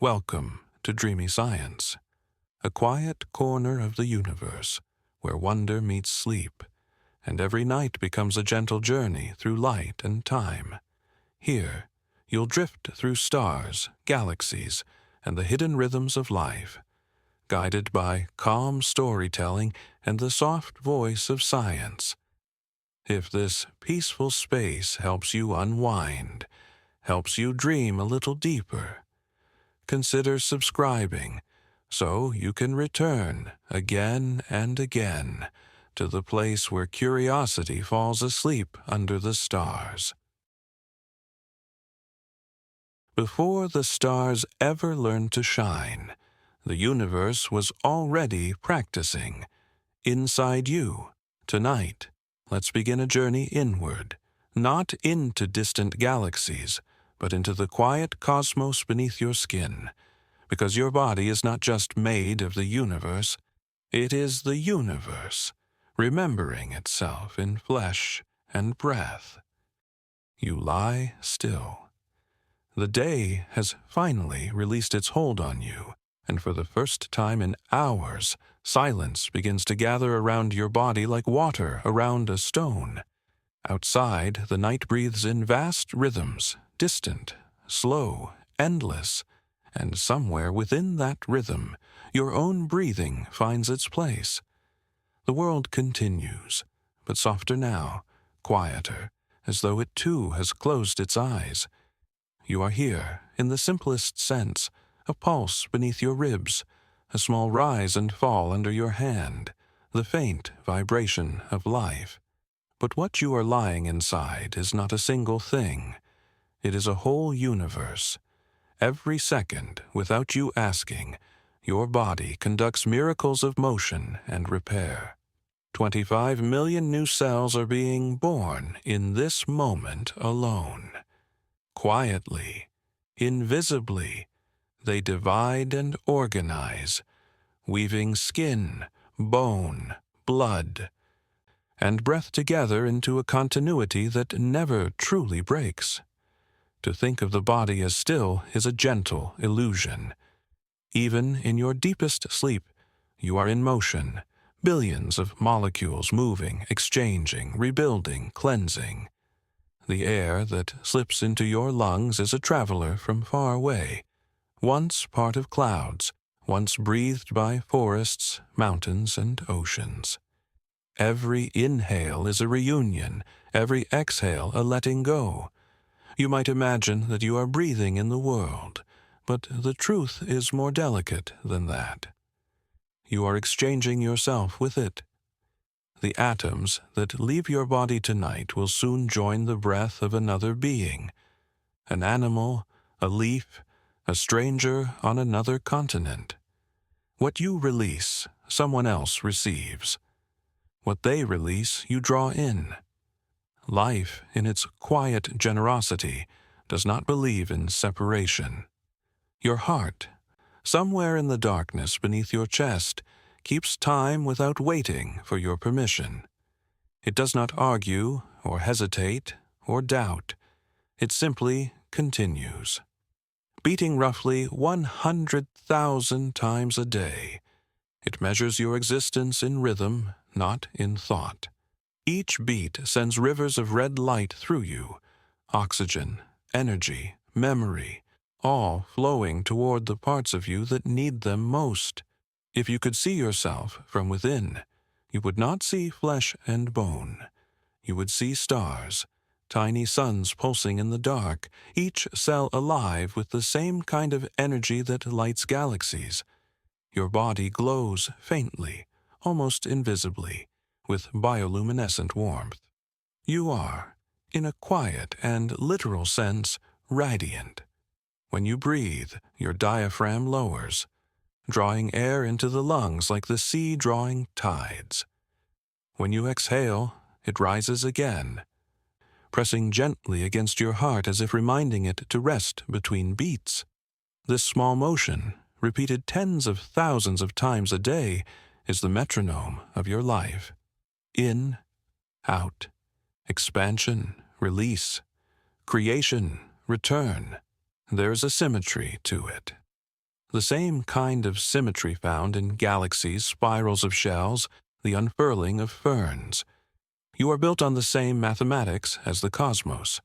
Welcome to Dreamy Science, a quiet corner of the universe where wonder meets sleep, and every night becomes a gentle journey through light and time. Here, you'll drift through stars, galaxies, and the hidden rhythms of life, guided by calm storytelling and the soft voice of science. If this peaceful space helps you unwind, helps you dream a little deeper, consider subscribing so you can return again and again to the place where curiosity falls asleep under the stars. Before the stars ever learned to shine, the universe was already practicing. Inside you, tonight, let's begin a journey inward, not into distant galaxies, but into the quiet cosmos beneath your skin, because your body is not just made of the universe, it is the universe, remembering itself in flesh and breath. You lie still. The day has finally released its hold on you, and for the first time in hours, silence begins to gather around your body like water around a stone. Outside, the night breathes in vast rhythms, distant, slow, endless, and somewhere within that rhythm, your own breathing finds its place. The world continues, but softer now, quieter, as though it too has closed its eyes. You are here, in the simplest sense, a pulse beneath your ribs, a small rise and fall under your hand, the faint vibration of life. But what you are lying inside is not a single thing. It is a whole universe. Every second, without you asking, your body conducts miracles of motion and repair. 25 million new cells are being born in this moment alone. Quietly, invisibly, they divide and organize, weaving skin, bone, blood, and breath together into a continuity that never truly breaks. To think of the body as still is a gentle illusion. Even in your deepest sleep, you are in motion, billions of molecules moving, exchanging, rebuilding, cleansing. The air that slips into your lungs is a traveler from far away, once part of clouds, once breathed by forests, mountains, and oceans. Every inhale is a reunion, every exhale a letting go. You might imagine that you are breathing in the world, but the truth is more delicate than that. You are exchanging yourself with it. The atoms that leave your body tonight will soon join the breath of another being, an animal, a leaf, a stranger on another continent. What you release, someone else receives. What they release, you draw in. Life, in its quiet generosity, does not believe in separation. Your heart, somewhere in the darkness beneath your chest, keeps time without waiting for your permission. It does not argue, or hesitate, or doubt. It simply continues. Beating roughly 100,000 times a day, it measures your existence in rhythm, not in thought. Each beat sends rivers of red light through you, oxygen, energy, memory, all flowing toward the parts of you that need them most. If you could see yourself from within, you would not see flesh and bone. You would see stars, tiny suns pulsing in the dark, each cell alive with the same kind of energy that lights galaxies. Your body glows faintly, almost invisibly, with bioluminescent warmth. You are, in a quiet and literal sense, radiant. When you breathe, your diaphragm lowers, drawing air into the lungs like the sea drawing tides. When you exhale, it rises again, pressing gently against your heart as if reminding it to rest between beats. This small motion, repeated tens of thousands of times a day, is the metronome of your life. In, out, expansion, release, creation, return. There's a symmetry to it. the same kind of symmetry found in galaxies, spirals of shells, the unfurling of ferns. You are built on the same mathematics as the cosmos.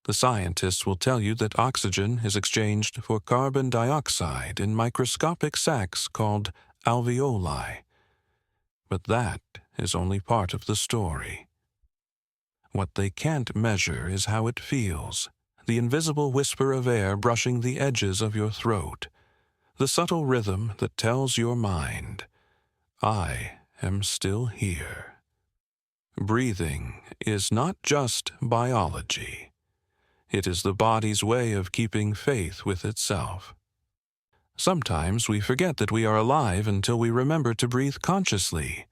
The scientists will tell you that oxygen is exchanged for carbon dioxide in microscopic sacs called alveoli. But that is only part of the story. What they can't measure is how it feels, the invisible whisper of air brushing the edges of your throat, the subtle rhythm that tells your mind, I am still here. Breathing is not just biology. It is the body's way of keeping faith with itself. Sometimes we forget that we are alive until we remember to breathe consciously.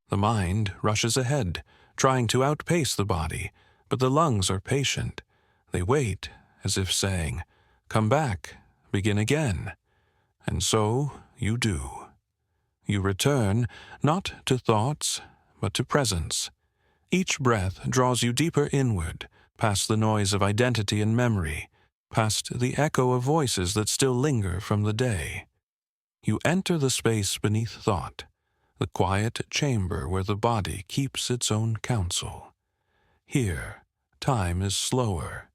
The mind rushes ahead, trying to outpace the body, but the lungs are patient. They wait, as if saying, come back, begin again. And so you do. You return, not to thoughts, but to presence. Each breath draws you deeper inward, past the noise of identity and memory, past the echo of voices that still linger from the day. You enter the space beneath thought, the quiet chamber where the body keeps its own counsel. Here, time is slower.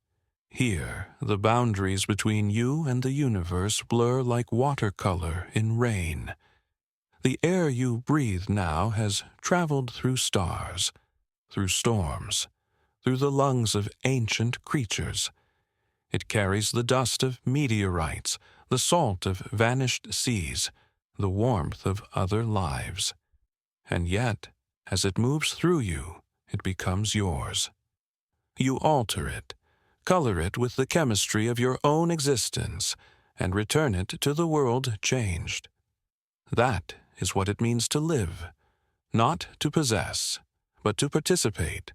Here, the boundaries between you and the universe blur like watercolor in rain. The air you breathe now has traveled through stars, through storms, through the lungs of ancient creatures. It carries the dust of meteorites, the salt of vanished seas, the warmth of other lives. And yet, as it moves through you, it becomes yours. You alter it, color it with the chemistry of your own existence, and return it to the world changed. That is what it means to live, not to possess, but to participate.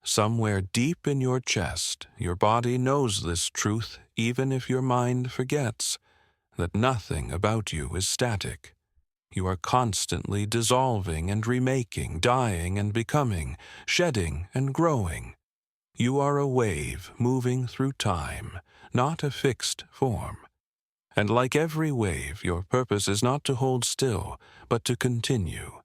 Somewhere deep in your chest, your body knows this truth even if your mind forgets, that nothing about you is static. You are constantly dissolving and remaking, dying and becoming, shedding and growing. You are a wave moving through time, not a fixed form. And like every wave, your purpose is not to hold still, but to continue.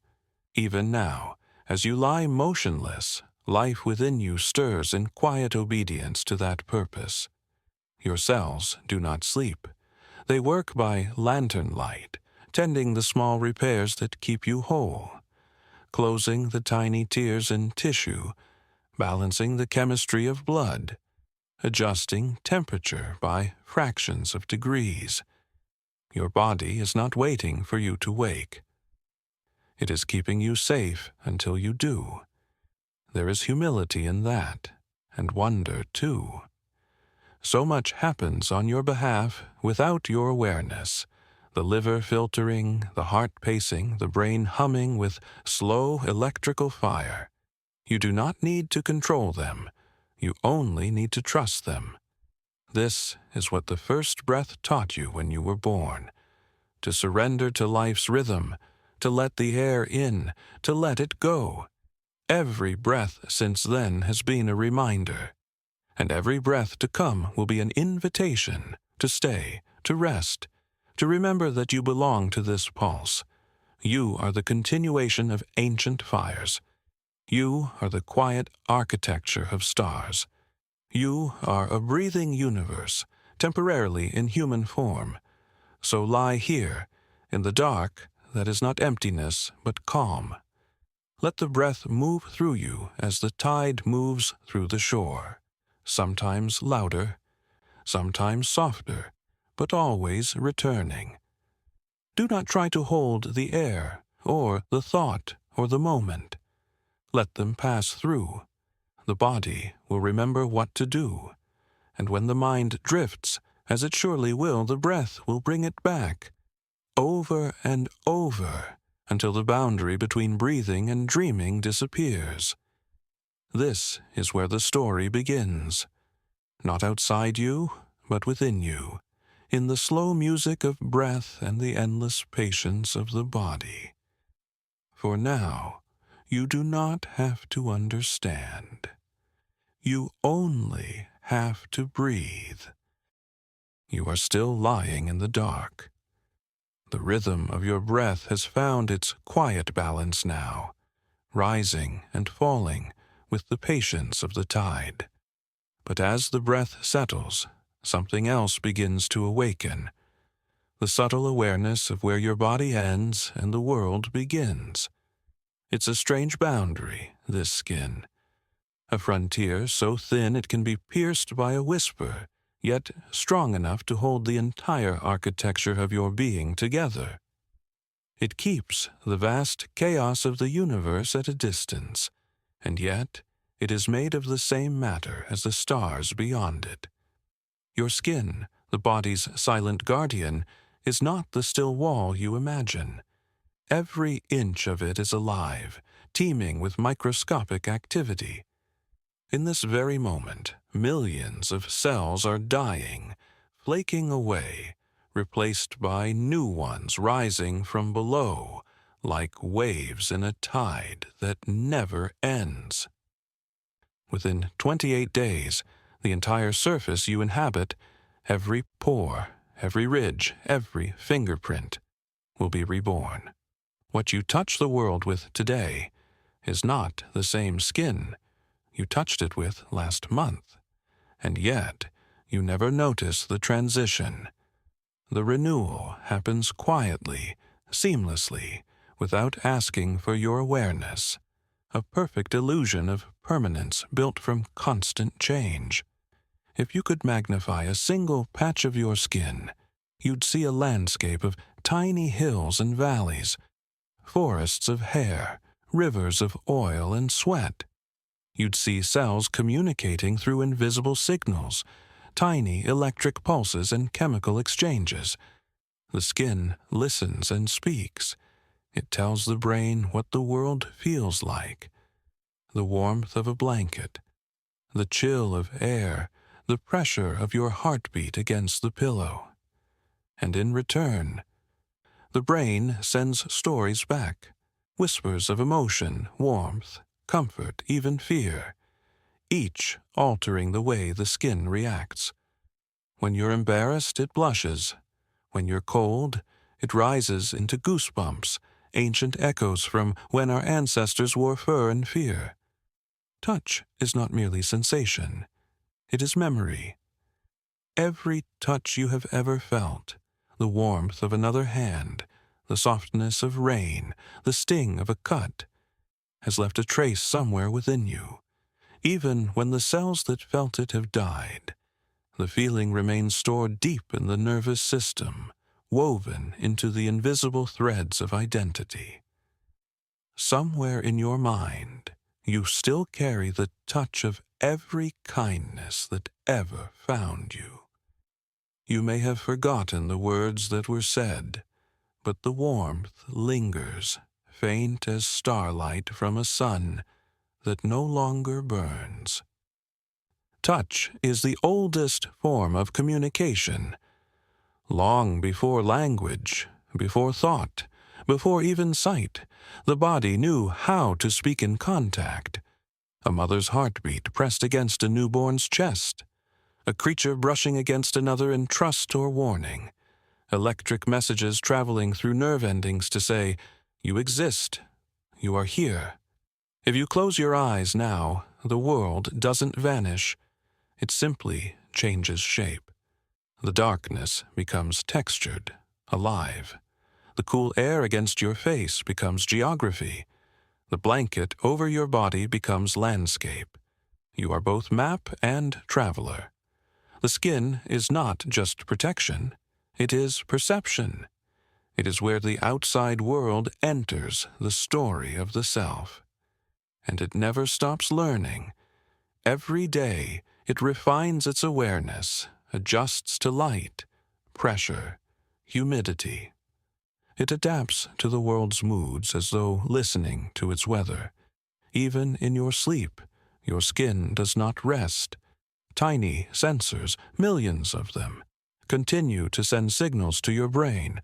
Even now, as you lie motionless, life within you stirs in quiet obedience to that purpose. Your cells do not sleep. They work by lantern light, tending the small repairs that keep you whole, closing the tiny tears in tissue, balancing the chemistry of blood, adjusting temperature by fractions of degrees. Your body is not waiting for you to wake. It is keeping you safe until you do. There is humility in that, and wonder too. So much happens on your behalf without your awareness. The liver filtering, the heart pacing, the brain humming with slow electrical fire. You do not need to control them. You only need to trust them. This is what the first breath taught you when you were born. To surrender to life's rhythm, to let the air in, to let it go. Every breath since then has been a reminder. And every breath to come will be an invitation to stay, to rest, to remember that you belong to this pulse. You are the continuation of ancient fires. You are the quiet architecture of stars. You are a breathing universe, temporarily in human form. So lie here, in the dark that is not emptiness but calm. Let the breath move through you as the tide moves through the shore, sometimes louder, sometimes softer, but always returning. Do not try to hold the air, or the thought, or the moment. Let them pass through. The body will remember what to do, and when the mind drifts, as it surely will, the breath will bring it back, over and over, until the boundary between breathing and dreaming disappears. This is where the story begins. Not outside you, but within you, in the slow music of breath and the endless patience of the body. For now, you do not have to understand. You only have to breathe. you are still lying in the dark. The rhythm of your breath has found its quiet balance now, rising and falling with the patience of the tide. But as the breath settles, something else begins to awaken, the subtle awareness of where your body ends and the world begins. It's a strange boundary, this skin, a frontier so thin it can be pierced by a whisper, yet strong enough to hold the entire architecture of your being together. It keeps the vast chaos of the universe at a distance, and yet it is made of the same matter as the stars beyond it. Your skin, the body's silent guardian, is not the still wall you imagine. Every inch of it is alive, teeming with microscopic activity. In this very moment, millions of cells are dying, flaking away, replaced by new ones rising from below, like waves in a tide that never ends. Within 28 days, the entire surface you inhabit, every pore, every ridge, every fingerprint, will be reborn. What you touch the world with today is not the same skin you touched it with last month, and yet you never notice the transition. The renewal happens quietly, seamlessly, without asking for your awareness, a perfect illusion of permanence built from constant change. If you could magnify a single patch of your skin, you'd see a landscape of tiny hills and valleys, forests of hair, rivers of oil and sweat. You'd see cells communicating through invisible signals, tiny electric pulses and chemical exchanges. The skin listens and speaks. It tells the brain what the world feels like. The warmth of a blanket, the chill of air, the pressure of your heartbeat against the pillow. And in return, the brain sends stories back, whispers of emotion, warmth, comfort, even fear, each altering the way the skin reacts. When you're embarrassed, it blushes. When you're cold, it rises into goosebumps, ancient echoes from when our ancestors wore fur in fear. Touch is not merely sensation. It is memory. Every touch you have ever felt, the warmth of another hand, the softness of rain, the sting of a cut, has left a trace somewhere within you. Even when the cells that felt it have died, the feeling remains stored deep in the nervous system, woven into the invisible threads of identity. Somewhere in your mind, you still carry the touch of every kindness that ever found you. You may have forgotten the words that were said, but the warmth lingers, faint as starlight from a sun that no longer burns. Touch is the oldest form of communication. Long before language, before thought, before even sight, the body knew how to speak in contact. A mother's heartbeat pressed against a newborn's chest, a creature brushing against another in trust or warning, electric messages traveling through nerve endings to say, "You exist. You are here." If you close your eyes now, the world doesn't vanish. It simply changes shape. The darkness becomes textured, alive. The cool air against your face becomes geography. The blanket over your body becomes landscape. You are both map and traveler. The skin is not just protection. It is perception. It is where the outside world enters the story of the self. And it never stops learning. Every day, it refines its awareness, adjusts to light, pressure, humidity. It adapts to the world's moods as though listening to its weather. Even in your sleep, your skin does not rest. Tiny sensors, millions of them, continue to send signals to your brain.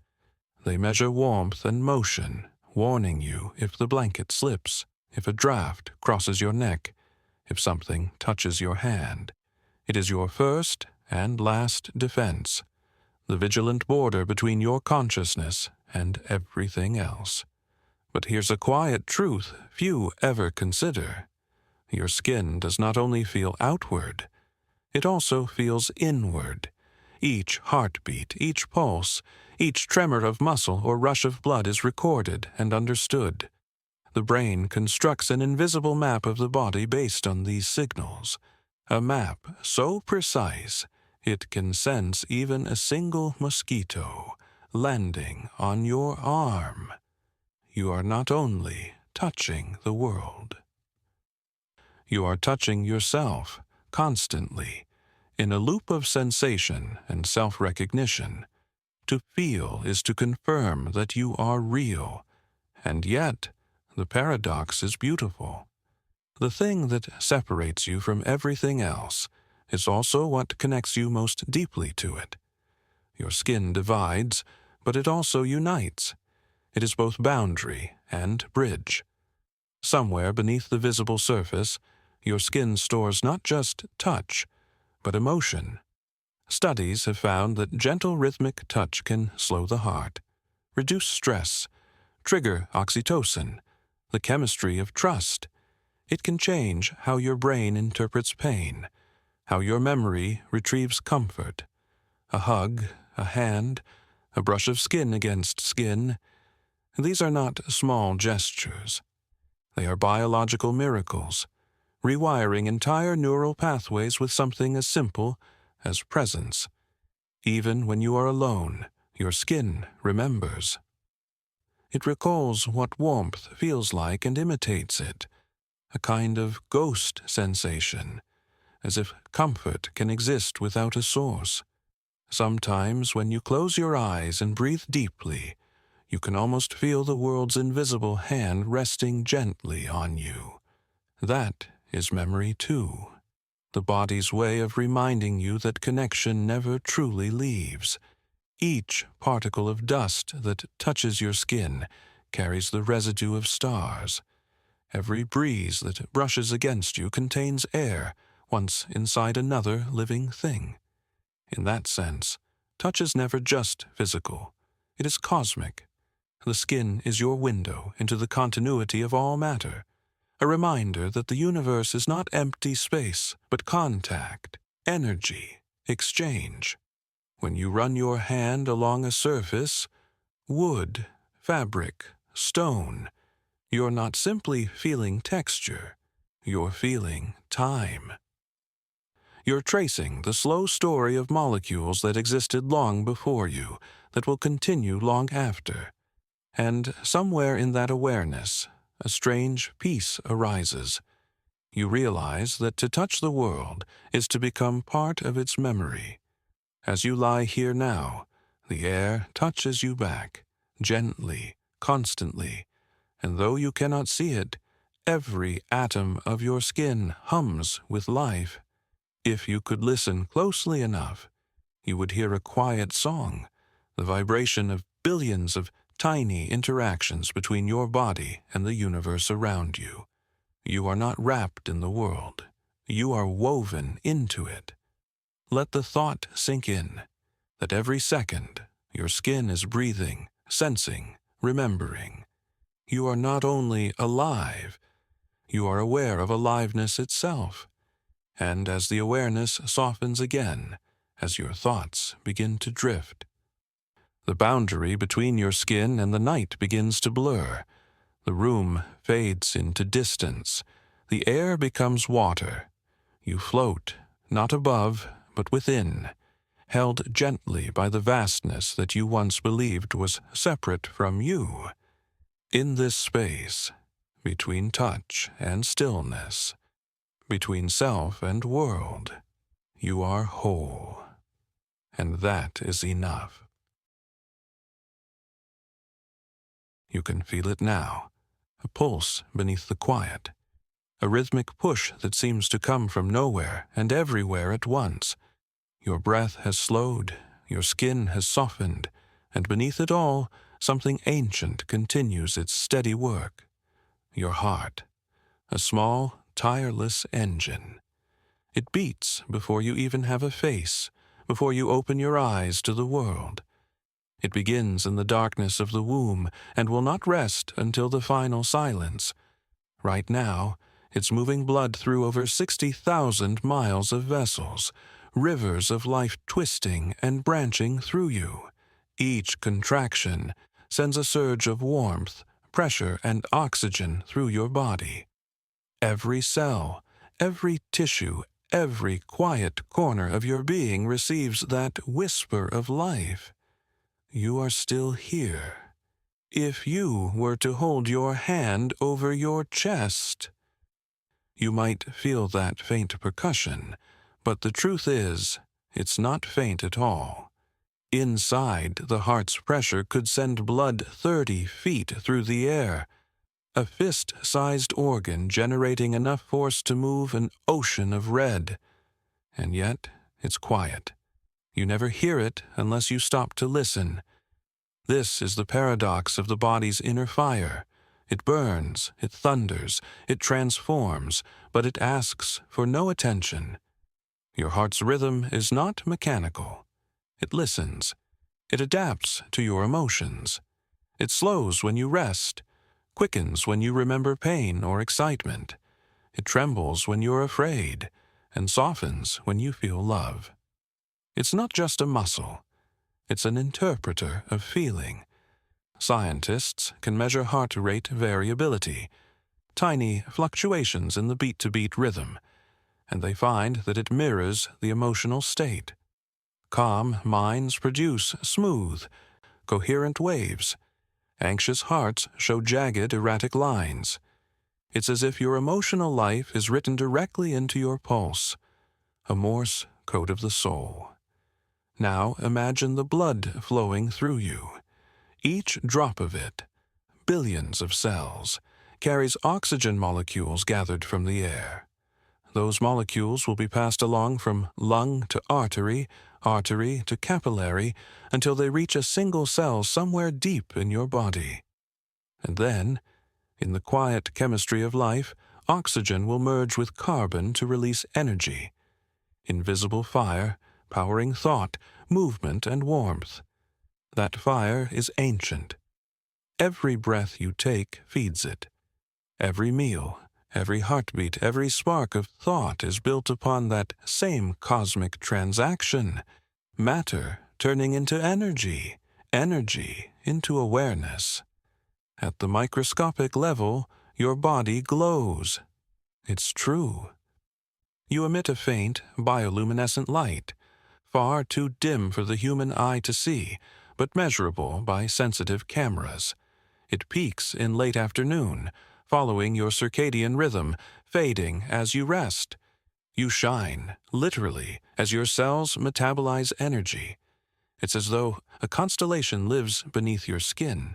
They measure warmth and motion, warning you if the blanket slips, if a draft crosses your neck, if something touches your hand. It is your first and last defense. the vigilant border between your consciousness and everything else. But here's a quiet truth few ever consider. Your skin does not only feel outward, it also feels inward. Each heartbeat, each pulse, each tremor of muscle or rush of blood is recorded and understood. The brain constructs an invisible map of the body based on these signals, a map so precise it can sense even a single mosquito landing on your arm. You are not only touching the world. You are touching yourself constantly, in a loop of sensation and self-recognition. To feel is to confirm that you are real, and yet the paradox is beautiful. The thing that separates you from everything else is also what connects you most deeply to it. Your skin divides, but it also unites. It is both boundary and bridge. Somewhere beneath the visible surface, your skin stores not just touch, but emotion. Studies have found that gentle rhythmic touch can slow the heart, reduce stress, trigger oxytocin, the chemistry of trust. It can change how your brain interprets pain, how your memory retrieves comfort. A hug, a hand, a brush of skin against skin. These are not small gestures. They are biological miracles, rewiring entire neural pathways with something as simple as presence. Even when you are alone, your skin remembers. It recalls what warmth feels like and imitates it, a kind of ghost sensation, as if comfort can exist without a source. Sometimes, when you close your eyes and breathe deeply, you can almost feel the world's invisible hand resting gently on you. That is memory too, the body's way of reminding you that connection never truly leaves. Each particle of dust that touches your skin carries the residue of stars. Every breeze that brushes against you contains air, once inside another living thing. In that sense, touch is never just physical. It is cosmic. The skin is your window into the continuity of all matter, a reminder that the universe is not empty space, but contact, energy, exchange. When you run your hand along a surface, wood, fabric, stone, you're not simply feeling texture, you're feeling time. You're tracing the slow story of molecules that existed long before you, that will continue long after. And somewhere in that awareness, a strange peace arises. You realize that to touch the world is to become part of its memory. As you lie here now, the air touches you back, gently, constantly, and though you cannot see it, every atom of your skin hums with life. If you could listen closely enough, you would hear a quiet song, the vibration of billions of tiny interactions between your body and the universe around you. You are not wrapped in the world. You are woven into it. Let the thought sink in, that every second your skin is breathing, sensing, remembering. You are not only alive, you are aware of aliveness itself. And as the awareness softens again, as your thoughts begin to drift, the boundary between your skin and the night begins to blur. The room fades into distance. The air becomes water. You float, not above, but within, held gently by the vastness that you once believed was separate from you. In this space, between touch and stillness, between self and world, you are whole. And that is enough. You can feel it now, a pulse beneath the quiet, a rhythmic push that seems to come from nowhere and everywhere at once. Your breath has slowed, your skin has softened, and beneath it all, something ancient continues its steady work. Your heart, a small, tireless engine. It beats before you even have a face, before you open your eyes to the world. It begins in the darkness of the womb and will not rest until the final silence. Right now, it's moving blood through over 60,000 miles of vessels, rivers of life twisting and branching through you. Each contraction sends a surge of warmth, pressure, and oxygen through your body. Every cell, every tissue, every quiet corner of your being receives that whisper of life. You are still here. If you were to hold your hand over your chest, you might feel that faint percussion, but the truth is, it's not faint at all. Inside, the heart's pressure could send blood 30 feet through the air, a fist-sized organ generating enough force to move an ocean of red. And yet, it's quiet. You never hear it unless you stop to listen. This is the paradox of the body's inner fire. It burns, it thunders, it transforms, but it asks for no attention. Your heart's rhythm is not mechanical. It listens. It adapts to your emotions. It slows when you rest, quickens when you remember pain or excitement. It trembles when you're afraid, and softens when you feel love. It's not just a muscle. It's an interpreter of feeling. Scientists can measure heart rate variability, tiny fluctuations in the beat-to-beat rhythm, and they find that it mirrors the emotional state. Calm minds produce smooth, coherent waves. Anxious hearts show jagged, erratic lines. It's as if your emotional life is written directly into your pulse, a Morse code of the soul. Now imagine the blood flowing through you. Each drop of it, billions of cells, carries oxygen molecules gathered from the air. Those molecules will be passed along from lung to artery, artery to capillary, until they reach a single cell somewhere deep in your body. And then, in the quiet chemistry of life, oxygen will merge with carbon to release energy. Invisible fire, powering thought, movement, and warmth. That fire is ancient. Every breath you take feeds it. Every meal, every heartbeat, every spark of thought is built upon that same cosmic transaction. Matter turning into energy, energy into awareness. At the microscopic level, your body glows. It's true. You emit a faint, bioluminescent light, far too dim for the human eye to see, but measurable by sensitive cameras. It peaks in late afternoon, following your circadian rhythm, fading as you rest. You shine, literally, as your cells metabolize energy. It's as though a constellation lives beneath your skin.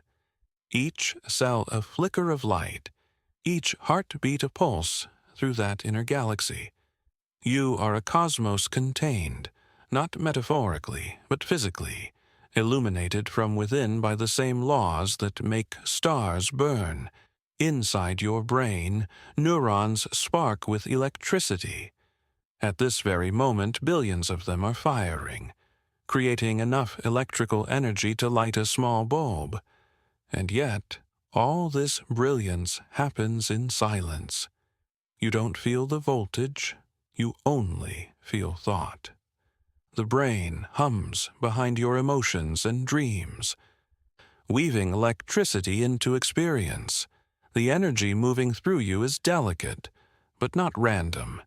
Each cell a flicker of light, each heartbeat a pulse through that inner galaxy. You are a cosmos contained, not metaphorically, but physically, illuminated from within by the same laws that make stars burn. Inside your brain, neurons spark with electricity. At this very moment, billions of them are firing, creating enough electrical energy to light a small bulb. And yet, all this brilliance happens in silence. You don't feel the voltage, you only feel thought. The brain hums behind your emotions and dreams, weaving electricity into experience. The energy moving through you is delicate, but not random.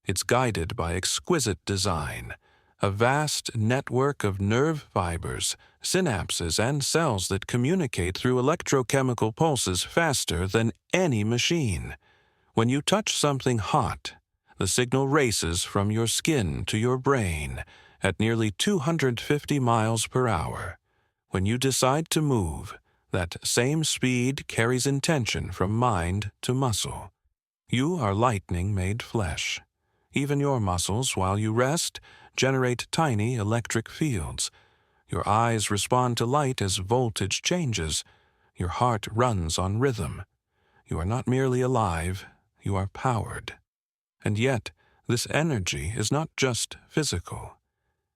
It's guided by exquisite design, a vast network of nerve fibers, synapses, and cells that communicate through electrochemical pulses faster than any machine. When you touch something hot, the signal races from your skin to your brain at nearly 250 miles per hour. When you decide to move, that same speed carries intention from mind to muscle. You are lightning made flesh. Even your muscles, while you rest, generate tiny electric fields. Your eyes respond to light as voltage changes. Your heart runs on rhythm. You are not merely alive, you are powered. And yet, this energy is not just physical.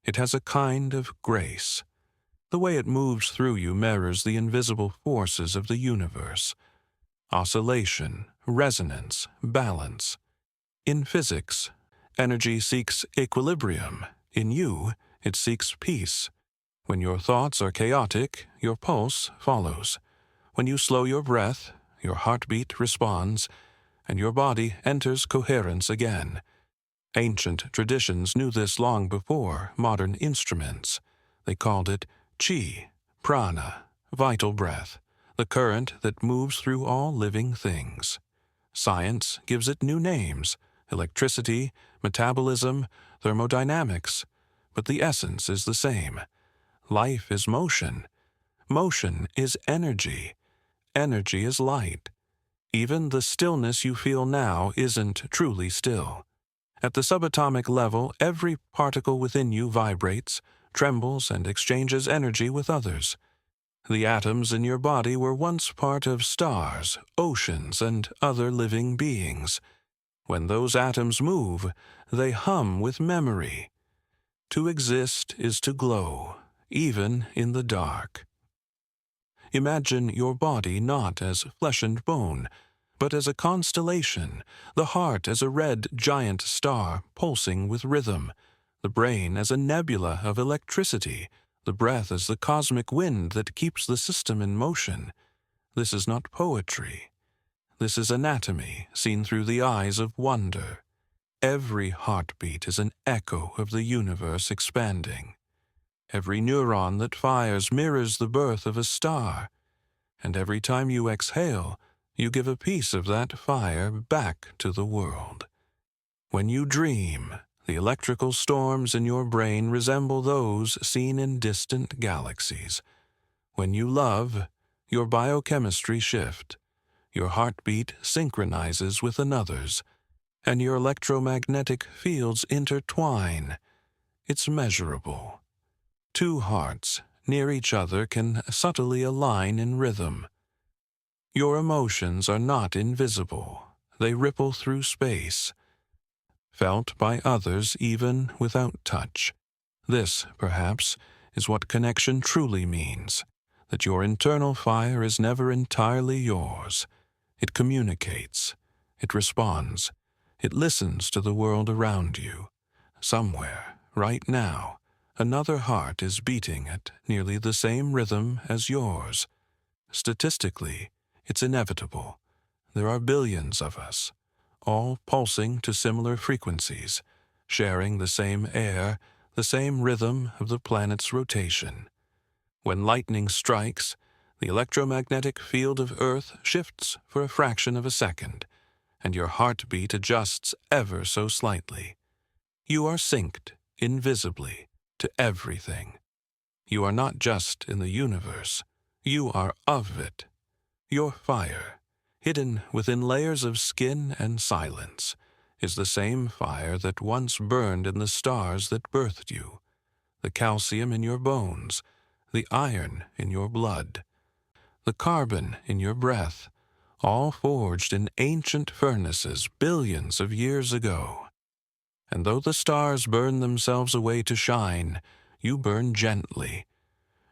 It has a kind of grace. The way it moves through you mirrors the invisible forces of the universe. Oscillation, resonance, balance. In physics, energy seeks equilibrium. In you, it seeks peace. When your thoughts are chaotic, your pulse follows. When you slow your breath, your heartbeat responds, and your body enters coherence again. Ancient traditions knew this long before modern instruments. They called it chi, prana, vital breath, the current that moves through all living things. Science gives it new names: electricity, metabolism, thermodynamics, but the essence is the same. Life is motion. Motion is energy. Energy is light. Even the stillness you feel now isn't truly still. At the subatomic level, every particle within you vibrates, trembles, and exchanges energy with others. The atoms in your body were once part of stars, oceans, and other living beings. When those atoms move, they hum with memory. To exist is to glow, even in the dark. Imagine your body not as flesh and bone, but as a constellation, the heart as a red giant star pulsing with rhythm, the brain as a nebula of electricity, the breath as the cosmic wind that keeps the system in motion. This is not poetry. This is anatomy seen through the eyes of wonder. Every heartbeat is an echo of the universe expanding. Every neuron that fires mirrors the birth of a star, and every time you exhale, you give a piece of that fire back to the world. When you dream, the electrical storms in your brain resemble those seen in distant galaxies. When you love, your biochemistry shifts, your heartbeat synchronizes with another's, and your electromagnetic fields intertwine. It's measurable. Two hearts near each other can subtly align in rhythm. Your emotions are not invisible. They ripple through space, felt by others even without touch. This, perhaps, is what connection truly means, that your internal fire is never entirely yours. It communicates. It responds. It listens to the world around you. Somewhere, right now, another heart is beating at nearly the same rhythm as yours. Statistically, it's inevitable. There are billions of us, all pulsing to similar frequencies, sharing the same air, the same rhythm of the planet's rotation. When lightning strikes, the electromagnetic field of Earth shifts for a fraction of a second, and your heartbeat adjusts ever so slightly. You are synced, invisibly, to everything. You are not just in the universe. You are of it. Your fire, hidden within layers of skin and silence, is the same fire that once burned in the stars that birthed you. The calcium in your bones, the iron in your blood, the carbon in your breath, all forged in ancient furnaces billions of years ago. And though the stars burn themselves away to shine, you burn gently.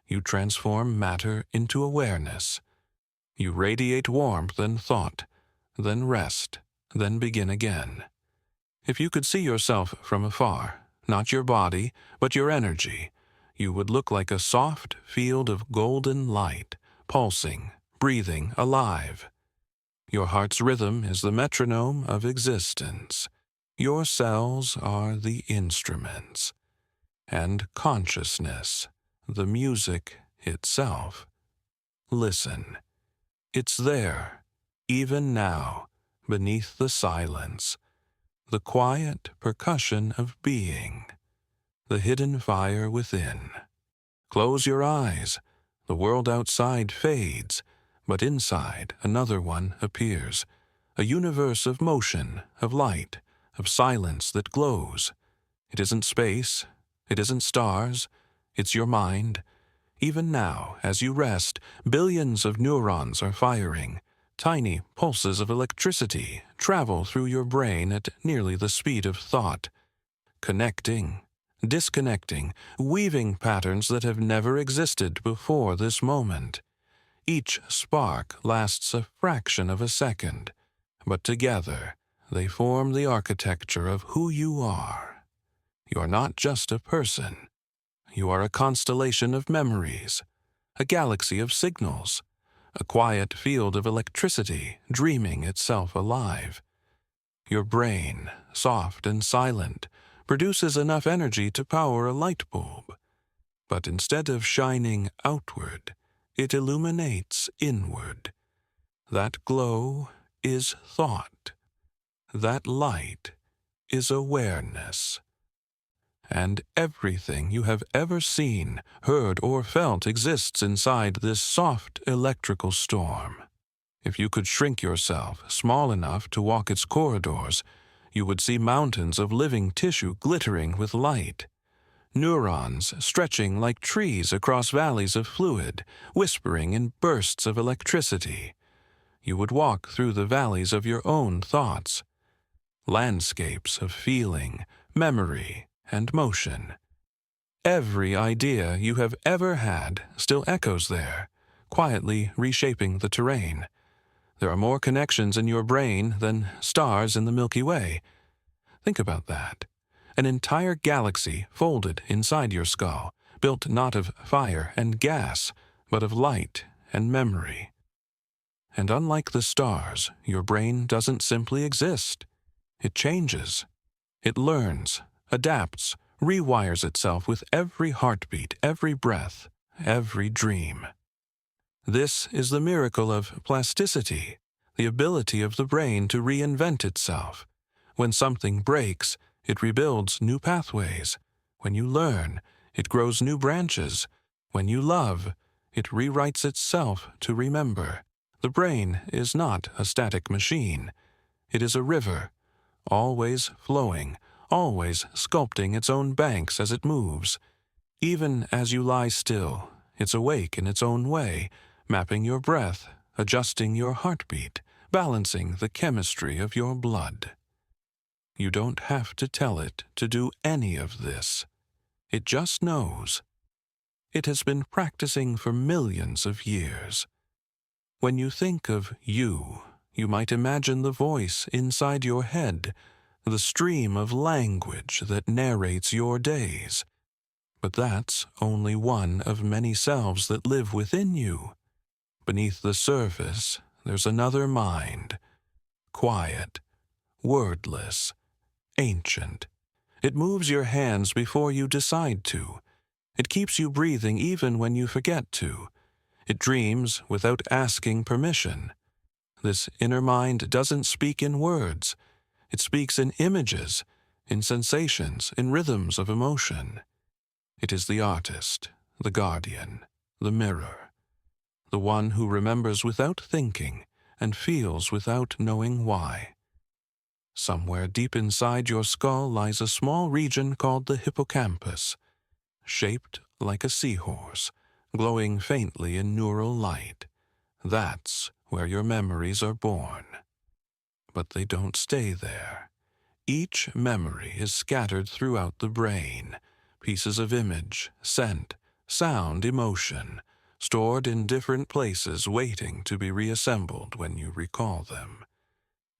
You transform matter into awareness. You radiate warmth and thought, then rest, then begin again. If you could see yourself from afar, not your body, but your energy, you would look like a soft field of golden light, pulsing, breathing, alive. Your heart's rhythm is the metronome of existence. Your cells are the instruments. And consciousness, the music itself. Listen. It's there, even now, beneath the silence, the quiet percussion of being, the hidden fire within. Close your eyes. The world outside fades, but inside another one appears, a universe of motion, of light, of silence that glows. It isn't space. It isn't stars. It's your mind. Even now, as you rest, billions of neurons are firing. Tiny pulses of electricity travel through your brain at nearly the speed of thought, connecting, disconnecting, weaving patterns that have never existed before this moment. Each spark lasts a fraction of a second, but together they form the architecture of who you are. You are not just a person. You are a constellation of memories, a galaxy of signals, a quiet field of electricity dreaming itself alive. Your brain, soft and silent, produces enough energy to power a light bulb. But instead of shining outward, it illuminates inward. That glow is thought. That light is awareness. And everything you have ever seen, heard, or felt exists inside this soft electrical storm. If you could shrink yourself small enough to walk its corridors, you would see mountains of living tissue glittering with light, neurons stretching like trees across valleys of fluid, whispering in bursts of electricity. You would walk through the valleys of your own thoughts, landscapes of feeling, memory, and motion. Every idea you have ever had still echoes there, quietly reshaping the terrain. There are more connections in your brain than stars in the Milky Way. Think about that. An entire galaxy folded inside your skull, built not of fire and gas, but of light and memory. And unlike the stars, your brain doesn't simply exist. It changes. It learns, adapts, rewires itself with every heartbeat, every breath, every dream. This is the miracle of plasticity, the ability of the brain to reinvent itself. When something breaks, it rebuilds new pathways. When you learn, it grows new branches. When you love, it rewrites itself to remember. The brain is not a static machine. It is a river, always flowing, always sculpting its own banks as it moves. Even as you lie still, it's awake in its own way, mapping your breath, adjusting your heartbeat, balancing the chemistry of your blood. You don't have to tell it to do any of this. It just knows. It has been practicing for millions of years. When you think of you might imagine the voice inside your head, the stream of language that narrates your days. But that's only one of many selves that live within you. Beneath the surface, there's another mind, quiet, wordless, ancient. It moves your hands before you decide to. It keeps you breathing even when you forget to. It dreams without asking permission. This inner mind doesn't speak in words. It speaks in images, in sensations, in rhythms of emotion. It is the artist, the guardian, the mirror, the one who remembers without thinking and feels without knowing why. Somewhere deep inside your skull lies a small region called the hippocampus, shaped like a seahorse, glowing faintly in neural light. That's where your memories are born. But they don't stay there. Each memory is scattered throughout the brain, pieces of image, scent, sound, emotion, stored in different places waiting to be reassembled when you recall them.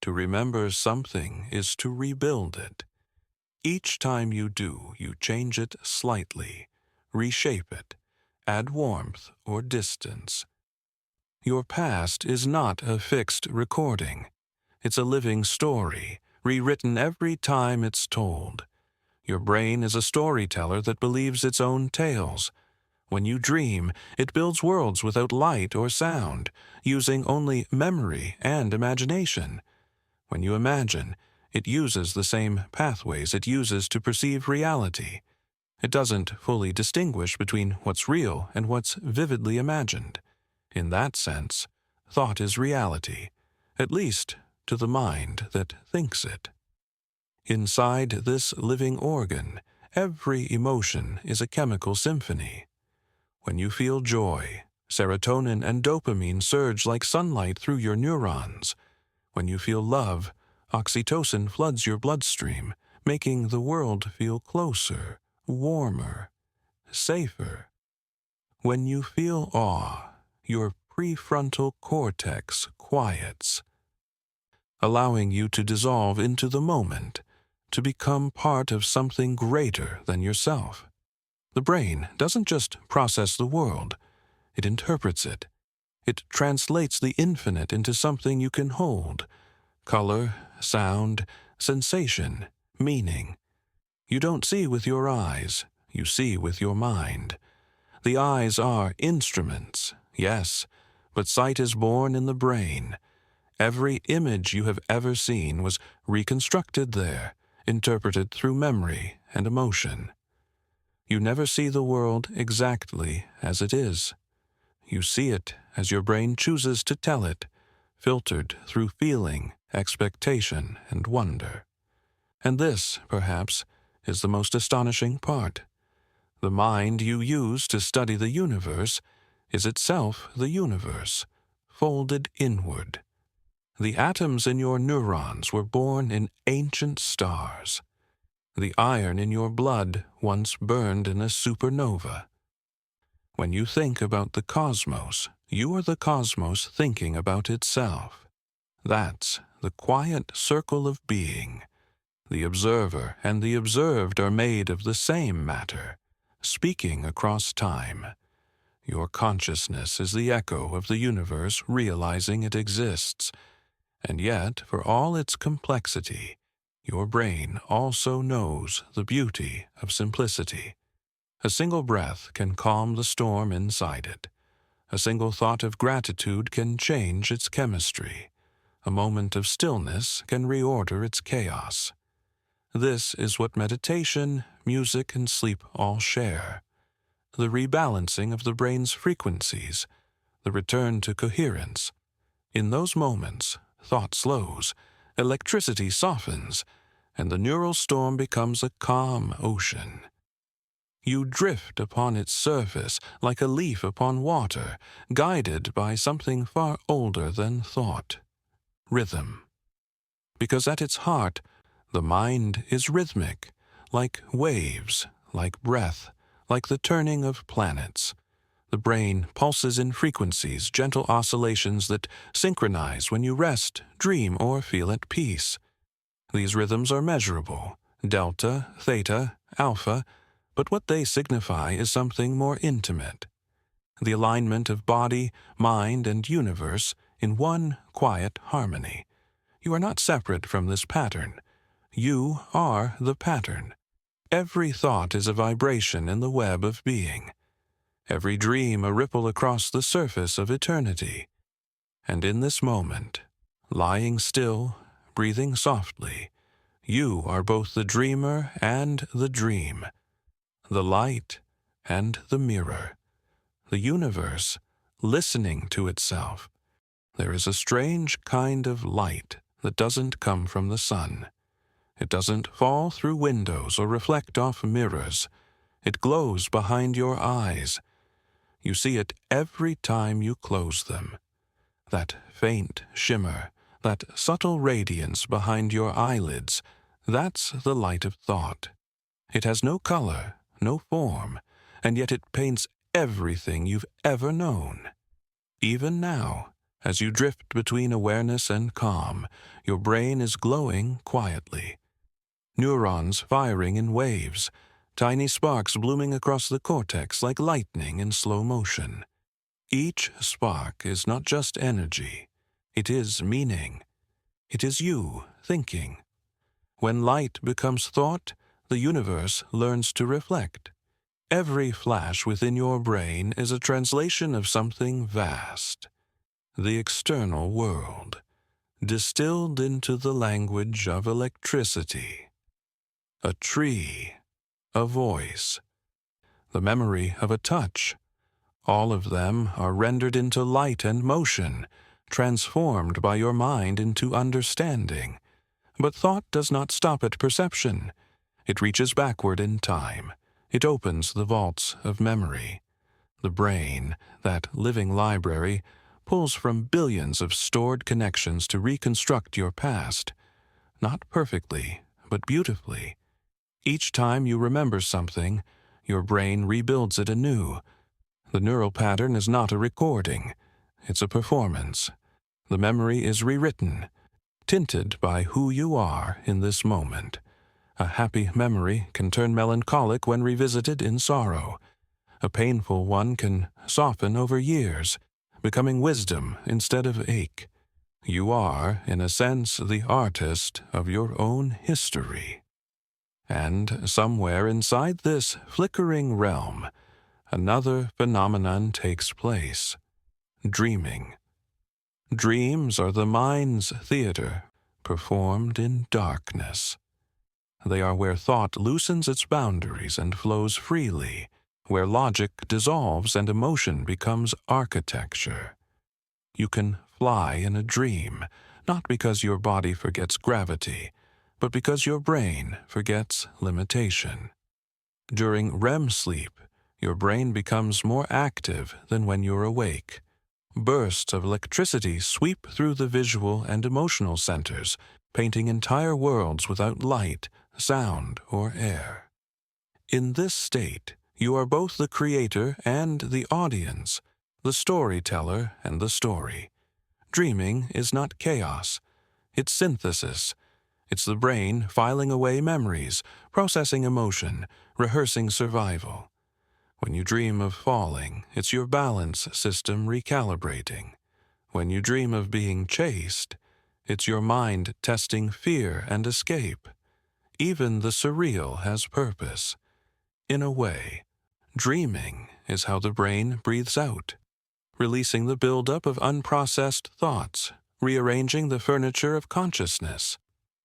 To remember something is to rebuild it. Each time you do, you change it slightly, reshape it, add warmth or distance. Your past is not a fixed recording. It's a living story, rewritten every time it's told. Your brain is a storyteller that believes its own tales. When you dream, it builds worlds without light or sound, using only memory and imagination. When you imagine, it uses the same pathways it uses to perceive reality. It doesn't fully distinguish between what's real and what's vividly imagined. In that sense, thought is reality, at least to the mind that thinks it. Inside this living organ, every emotion is a chemical symphony. When you feel joy, serotonin and dopamine surge like sunlight through your neurons. When you feel love, oxytocin floods your bloodstream, making the world feel closer, warmer, safer. When you feel awe, your prefrontal cortex quiets, allowing you to dissolve into the moment, to become part of something greater than yourself. The brain doesn't just process the world, it interprets it. It translates the infinite into something you can hold: color, sound, sensation, meaning. You don't see with your eyes, you see with your mind. The eyes are instruments, yes, but sight is born in the brain. Every image you have ever seen was reconstructed there, interpreted through memory and emotion. You never see the world exactly as it is. You see it as your brain chooses to tell it, filtered through feeling, expectation, and wonder. And this, perhaps, is the most astonishing part. The mind you use to study the universe is itself the universe, folded inward. The atoms in your neurons were born in ancient stars. The iron in your blood once burned in a supernova. When you think about the cosmos, you are the cosmos thinking about itself. That's the quiet circle of being. The observer and the observed are made of the same matter, speaking across time. Your consciousness is the echo of the universe realizing it exists. And yet, for all its complexity, your brain also knows the beauty of simplicity. A single breath can calm the storm inside it. A single thought of gratitude can change its chemistry. A moment of stillness can reorder its chaos. This is what meditation, music, and sleep all share: the rebalancing of the brain's frequencies, the return to coherence. In those moments, thought slows, electricity softens, and the neural storm becomes a calm ocean. You drift upon its surface like a leaf upon water, guided by something far older than thought: rhythm. Because at its heart, the mind is rhythmic, like waves, like breath, like the turning of planets. The brain pulses in frequencies, gentle oscillations that synchronize when you rest, dream, or feel at peace. These rhythms are measurable: delta, theta, alpha, but what they signify is something more intimate: the alignment of body, mind, and universe in one quiet harmony. You are not separate from this pattern. You are the pattern. Every thought is a vibration in the web of being. Every dream a ripple across the surface of eternity. And in this moment, lying still, breathing softly, you are both the dreamer and the dream, the light and the mirror, the universe listening to itself. There is a strange kind of light that doesn't come from the sun. It doesn't fall through windows or reflect off mirrors. It glows behind your eyes. You see it every time you close them. That faint shimmer, that subtle radiance behind your eyelids, that's the light of thought. It has no color, no form, and yet it paints everything you've ever known. Even now, as you drift between awareness and calm, your brain is glowing quietly. Neurons firing in waves, tiny sparks blooming across the cortex like lightning in slow motion. Each spark is not just energy, it is meaning. It is you thinking. When light becomes thought, the universe learns to reflect. Every flash within your brain is a translation of something vast. The external world, distilled into the language of electricity. A tree, a voice, the memory of a touch. All of them are rendered into light and motion, transformed by your mind into understanding. But thought does not stop at perception. It reaches backward in time. It opens the vaults of memory. The brain, that living library, pulls from billions of stored connections to reconstruct your past. Not perfectly, but beautifully. Each time you remember something, your brain rebuilds it anew. The neural pattern is not a recording, it's a performance. The memory is rewritten, tinted by who you are in this moment. A happy memory can turn melancholic when revisited in sorrow. A painful one can soften over years, becoming wisdom instead of ache. You are, in a sense, the artist of your own history. And somewhere inside this flickering realm, another phenomenon takes place: dreaming. Dreams are the mind's theater, performed in darkness. They are where thought loosens its boundaries and flows freely, where logic dissolves and emotion becomes architecture. You can fly in a dream, not because your body forgets gravity, but because your brain forgets limitation. During REM sleep, your brain becomes more active than when you're awake. Bursts of electricity sweep through the visual and emotional centers, painting entire worlds without light, sound, or air. In this state, you are both the creator and the audience, the storyteller and the story. Dreaming is not chaos. It's synthesis. It's the brain filing away memories, processing emotion, rehearsing survival. When you dream of falling, it's your balance system recalibrating. When you dream of being chased, it's your mind testing fear and escape. Even the surreal has purpose. In a way, dreaming is how the brain breathes out, releasing the buildup of unprocessed thoughts, rearranging the furniture of consciousness.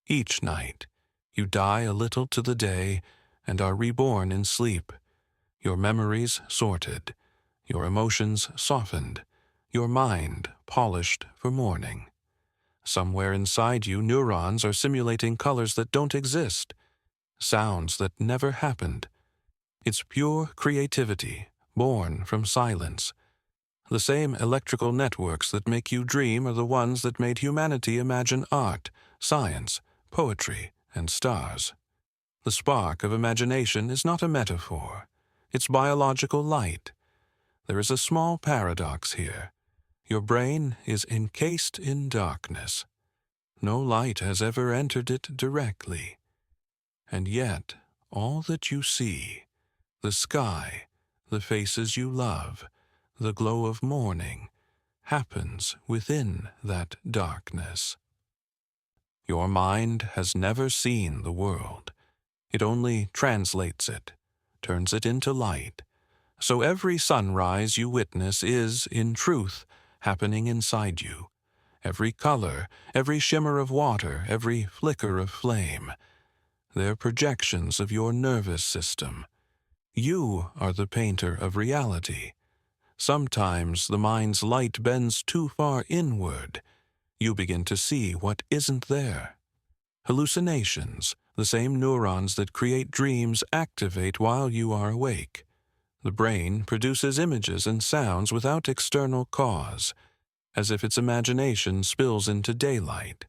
Each night, you die a little to the day and are reborn in sleep. Your memories sorted, your emotions softened, your mind polished for morning. Somewhere inside you, neurons are simulating colors that don't exist, sounds that never happened. It's pure creativity, born from silence. The same electrical networks that make you dream are the ones that made humanity imagine art, science, poetry, and stars. The spark of imagination is not a metaphor. It's biological light. There is a small paradox here. Your brain is encased in darkness. No light has ever entered it directly. And yet, all that you see, the sky, the faces you love, the glow of morning, happens within that darkness. Your mind has never seen the world. It only translates it, turns it into light. So every sunrise you witness is, in truth, happening inside you. Every color, every shimmer of water, every flicker of flame. They're projections of your nervous system. You are the painter of reality. Sometimes the mind's light bends too far inward. You begin to see what isn't there. Hallucinations, the same neurons that create dreams, activate while you are awake. The brain produces images and sounds without external cause, as if its imagination spills into daylight.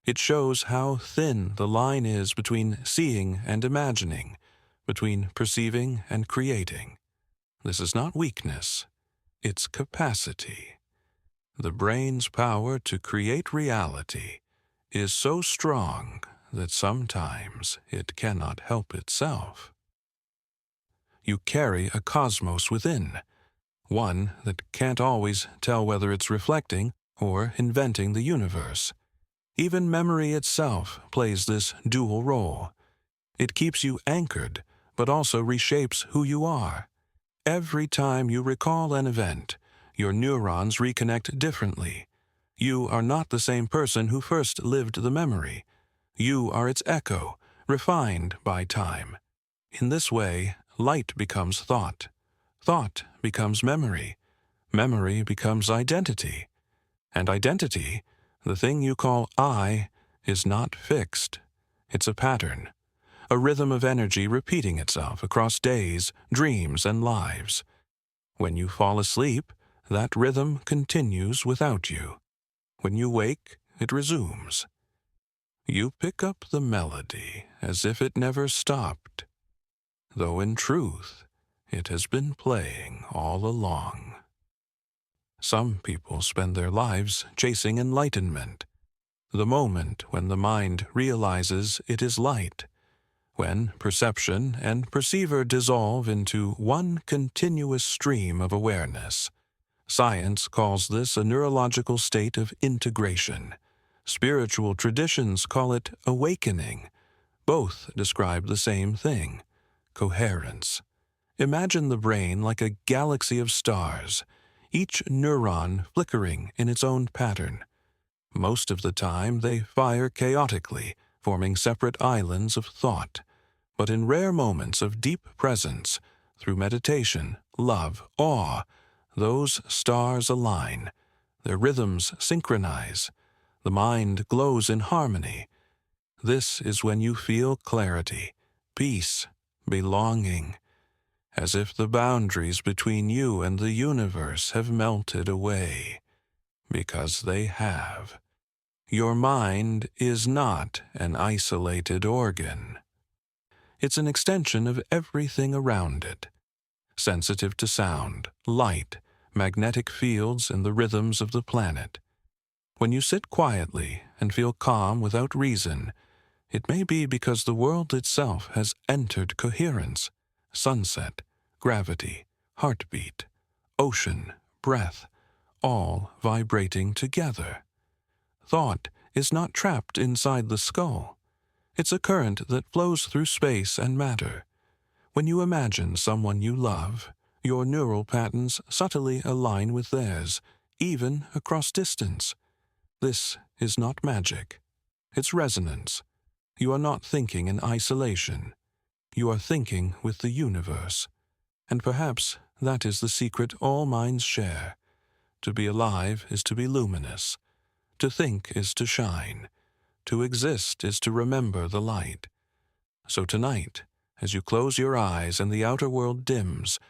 It shows how thin the line is between seeing and imagining, between perceiving and creating. This is not weakness, it's capacity. The brain's power to create reality is so strong that sometimes it cannot help itself. You carry a cosmos within, one that can't always tell whether it's reflecting or inventing the universe. Even memory itself plays this dual role. It keeps you anchored, but also reshapes who you are. Every time you recall an event, your neurons reconnect differently. You are not the same person who first lived the memory. You are its echo, refined by time. In this way, light becomes thought. Thought becomes memory. Memory becomes identity. And identity, the thing you call I, is not fixed. It's a pattern, a rhythm of energy repeating itself across days, dreams, and lives. When you fall asleep, that rhythm continues without you. When you wake, it resumes. You pick up the melody as if it never stopped, though in truth it has been playing all along. Some people spend their lives chasing enlightenment, the moment when the mind realizes it is light, when perception and perceiver dissolve into one continuous stream of awareness. Science calls this a neurological state of integration. Spiritual traditions call it awakening. Both describe the same thing: coherence. Imagine the brain like a galaxy of stars, each neuron flickering in its own pattern. Most of the time they fire chaotically, forming separate islands of thought. But in rare moments of deep presence, through meditation, love, awe, those stars align, their rhythms synchronize, the mind glows in harmony. This is when you feel clarity, peace, belonging, as if the boundaries between you and the universe have melted away, because they have. Your mind is not an isolated organ. It's an extension of everything around it, sensitive to sound, light, magnetic fields, and the rhythms of the planet. When you sit quietly and feel calm without reason, it may be because the world itself has entered coherence: sunset, gravity, heartbeat, ocean, breath, all vibrating together. Thought is not trapped inside the skull. It's a current that flows through space and matter. When you imagine someone you love, your neural patterns subtly align with theirs, even across distance. This is not magic. It's resonance. You are not thinking in isolation. You are thinking with the universe. And perhaps that is the secret all minds share. To be alive is to be luminous. To think is to shine. To exist is to remember the light. So tonight, as you close your eyes and the outer world dims,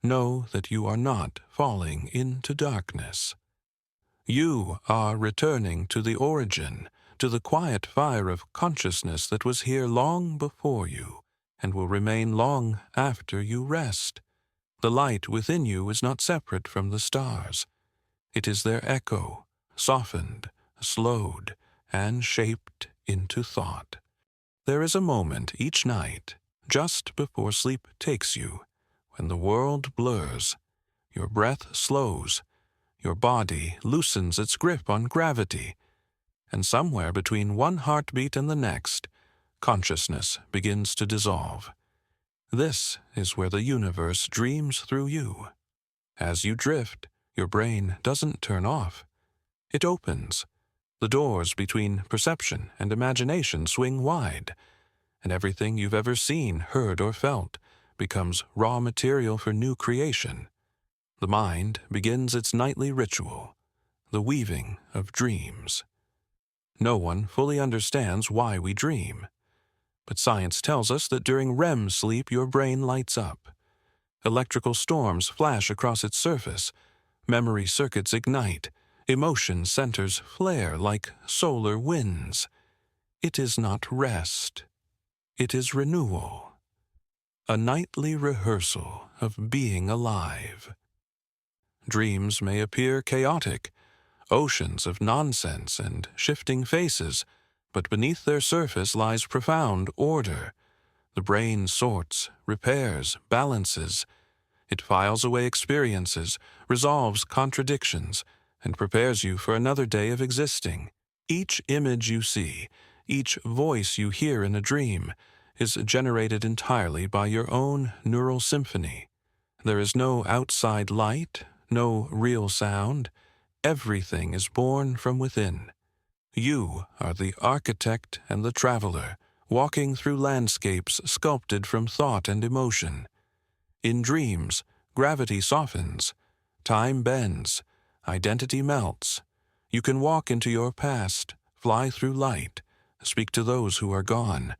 know that you are not falling into darkness. You are returning to the origin, to the quiet fire of consciousness that was here long before you, and will remain long after you rest. The light within you is not separate from the stars. It is their echo, softened, slowed, and shaped into thought. There is a moment each night, just before sleep takes you, when the world blurs, your breath slows, your body loosens its grip on gravity, and somewhere between one heartbeat and the next, consciousness begins to dissolve. This is where the universe dreams through you. As you drift, your brain doesn't turn off. It opens. The doors between perception and imagination swing wide, and everything you've ever seen, heard, or felt becomes raw material for new creation. The mind begins its nightly ritual, the weaving of dreams. No one fully understands why we dream, but science tells us that during REM sleep your brain lights up. Electrical storms flash across its surface, memory circuits ignite, emotion centers flare like solar winds. It is not rest. It is renewal. A nightly rehearsal of being alive. Dreams may appear chaotic, oceans of nonsense and shifting faces, but beneath their surface lies profound order. The brain sorts, repairs, balances. It files away experiences, resolves contradictions, and prepares you for another day of existing. Each image you see, each voice you hear in a dream, is generated entirely by your own neural symphony. There is no outside light, no real sound. Everything is born from within. You are the architect and the traveler, walking through landscapes sculpted from thought and emotion. In dreams, gravity softens, time bends, identity melts. You can walk into your past, fly through light, speak to those who are gone.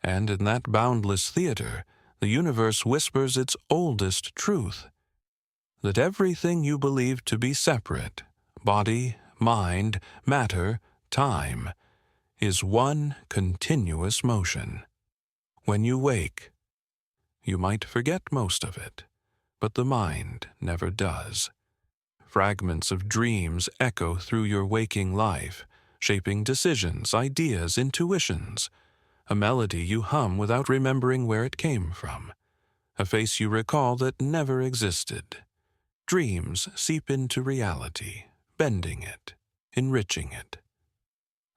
And in that boundless theater, the universe whispers its oldest truth, that everything you believe to be separate, body, mind, matter, time, is one continuous motion. When you wake, you might forget most of it, but the mind never does. Fragments of dreams echo through your waking life, shaping decisions, ideas, intuitions. A melody you hum without remembering where it came from. A face you recall that never existed. Dreams seep into reality, bending it, enriching it.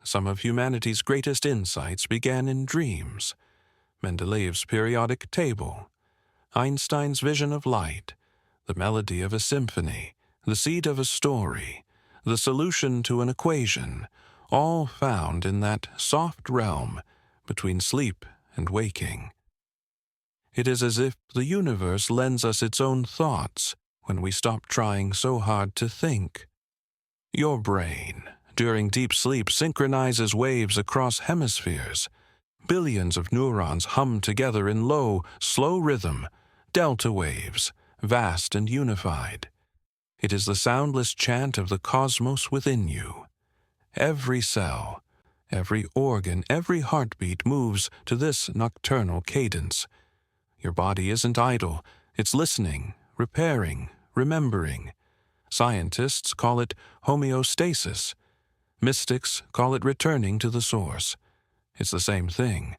Some of humanity's greatest insights began in dreams. Mendeleev's periodic table, Einstein's vision of light, the melody of a symphony, the seed of a story, the solution to an equation, all found in that soft realm between sleep and waking. It is as if the universe lends us its own thoughts when we stop trying so hard to think. Your brain, during deep sleep, synchronizes waves across hemispheres. Billions of neurons hum together in low, slow rhythm, delta waves, vast and unified. It is the soundless chant of the cosmos within you. Every cell, every organ, every heartbeat moves to this nocturnal cadence. Your body isn't idle. It's listening, repairing, remembering. Scientists call it homeostasis. Mystics call it returning to the source. It's the same thing.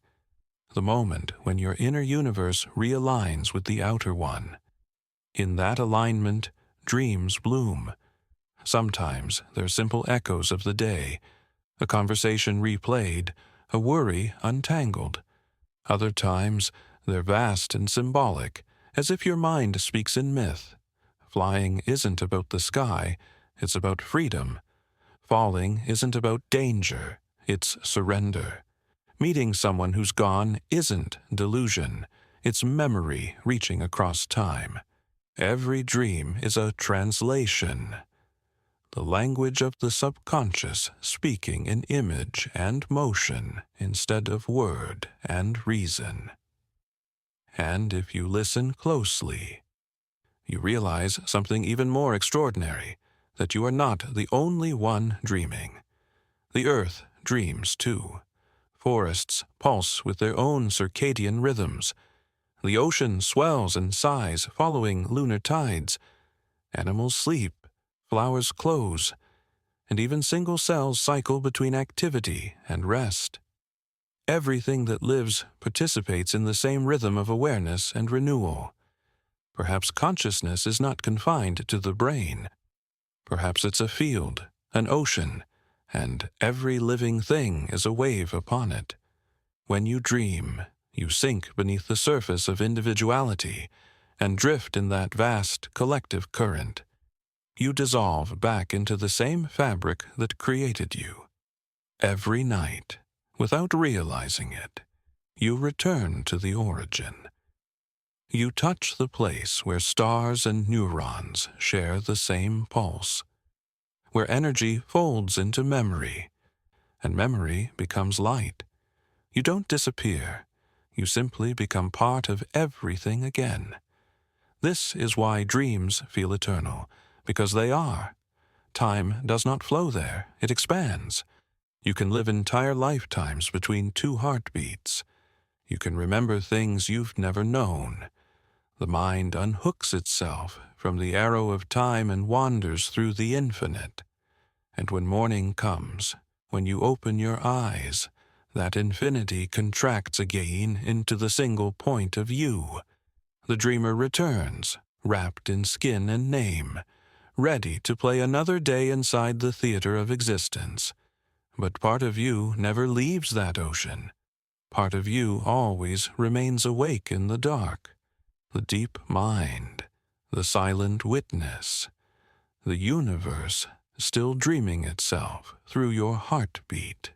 The moment when your inner universe realigns with the outer one. In that alignment, dreams bloom. Sometimes they're simple echoes of the day, a conversation replayed, a worry untangled. Other times, they're vast and symbolic, as if your mind speaks in myth. Flying isn't about the sky, it's about freedom. Falling isn't about danger, it's surrender. Meeting someone who's gone isn't delusion, it's memory reaching across time. Every dream is a translation. The language of the subconscious speaking in image and motion instead of word and reason. And if you listen closely, you realize something even more extraordinary, that you are not the only one dreaming. The earth dreams too. Forests pulse with their own circadian rhythms. The ocean swells and sighs following lunar tides. Animals sleep, flowers close, and even single cells cycle between activity and rest. Everything that lives participates in the same rhythm of awareness and renewal. Perhaps consciousness is not confined to the brain. Perhaps it's a field, an ocean, and every living thing is a wave upon it. When you dream, you sink beneath the surface of individuality and drift in that vast collective current. You dissolve back into the same fabric that created you. Every night, without realizing it, you return to the origin. You touch the place where stars and neurons share the same pulse, where energy folds into memory, and memory becomes light. You don't disappear. You simply become part of everything again. This is why dreams feel eternal, because they are. Time does not flow there, it expands. You can live entire lifetimes between two heartbeats. You can remember things you've never known. The mind unhooks itself from the arrow of time and wanders through the infinite. And when morning comes, when you open your eyes, that infinity contracts again into the single point of you. The dreamer returns, wrapped in skin and name, ready to play another day inside the theater of existence. But part of you never leaves that ocean. Part of you always remains awake in the dark. The deep mind, the silent witness, the universe still dreaming itself through your heartbeat.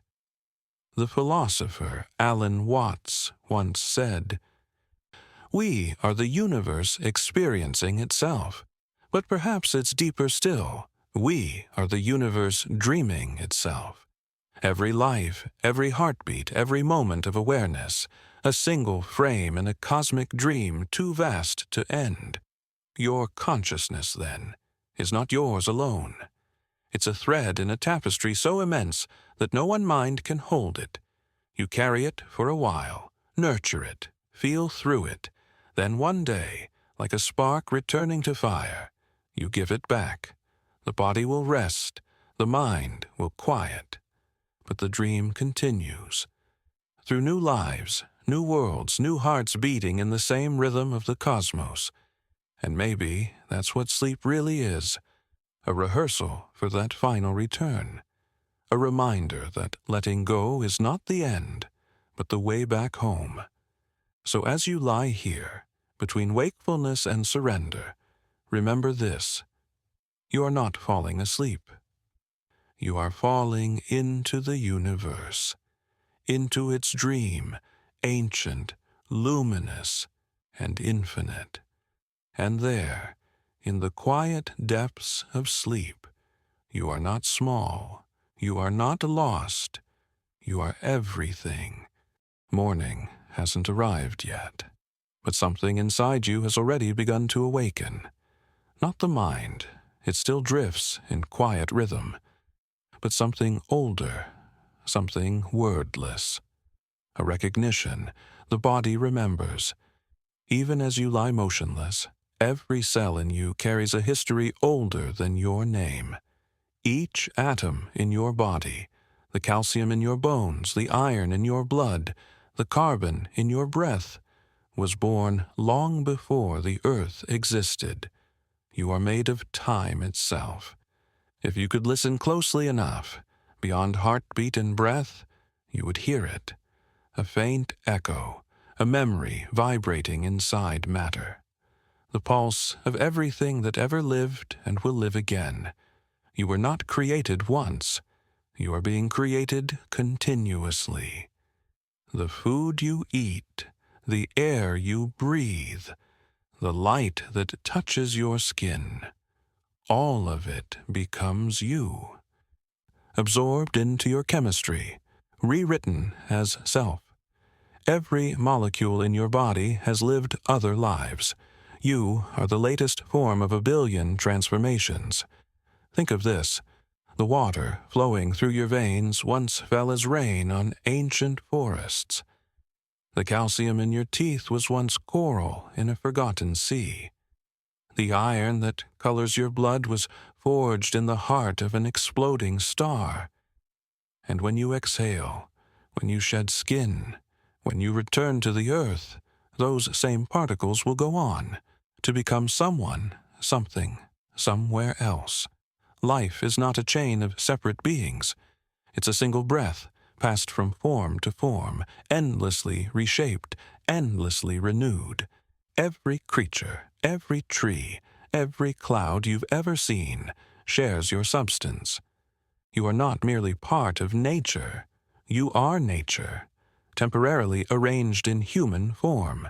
The philosopher Alan Watts once said, "We are the universe experiencing itself, but perhaps it's deeper still. We are the universe dreaming itself. Every life, every heartbeat, every moment of awareness, a single frame in a cosmic dream too vast to end. Your consciousness, then, is not yours alone. It's a thread in a tapestry so immense that no one mind can hold it. You carry it for a while, nurture it, feel through it. Then one day, like a spark returning to fire, you give it back. The body will rest, the mind will quiet. But the dream continues. Through new lives, new worlds, new hearts beating in the same rhythm of the cosmos. And maybe that's what sleep really is, a rehearsal for that final return. A reminder that letting go is not the end, but the way back home. So as you lie here, between wakefulness and surrender, remember this: you are not falling asleep. You are falling into the universe, into its dream, ancient, luminous, and infinite. And there, in the quiet depths of sleep, you are not small, you are not lost, you are everything. Morning hasn't arrived yet, but something inside you has already begun to awaken. Not the mind, it still drifts in quiet rhythm, but something older, something wordless. A recognition, the body remembers. Even as you lie motionless, every cell in you carries a history older than your name. Each atom in your body, the calcium in your bones, the iron in your blood, the carbon in your breath, was born long before the earth existed. You are made of time itself. If you could listen closely enough, beyond heartbeat and breath, you would hear it. A faint echo, a memory vibrating inside matter. The pulse of everything that ever lived and will live again. You were not created once. You are being created continuously. The food you eat, the air you breathe, the light that touches your skin, all of it becomes you. Absorbed into your chemistry, rewritten as self. Every molecule in your body has lived other lives. You are the latest form of 1,000,000,000 transformations. Think of this. The water flowing through your veins once fell as rain on ancient forests. The calcium in your teeth was once coral in a forgotten sea. The iron that colors your blood was forged in the heart of an exploding star. And when you exhale, when you shed skin, when you return to the earth, those same particles will go on to become someone, something, somewhere else. Life is not a chain of separate beings. It's a single breath, passed from form to form, endlessly reshaped, endlessly renewed. Every creature, every tree, every cloud you've ever seen shares your substance. You are not merely part of nature. You are nature, temporarily arranged in human form.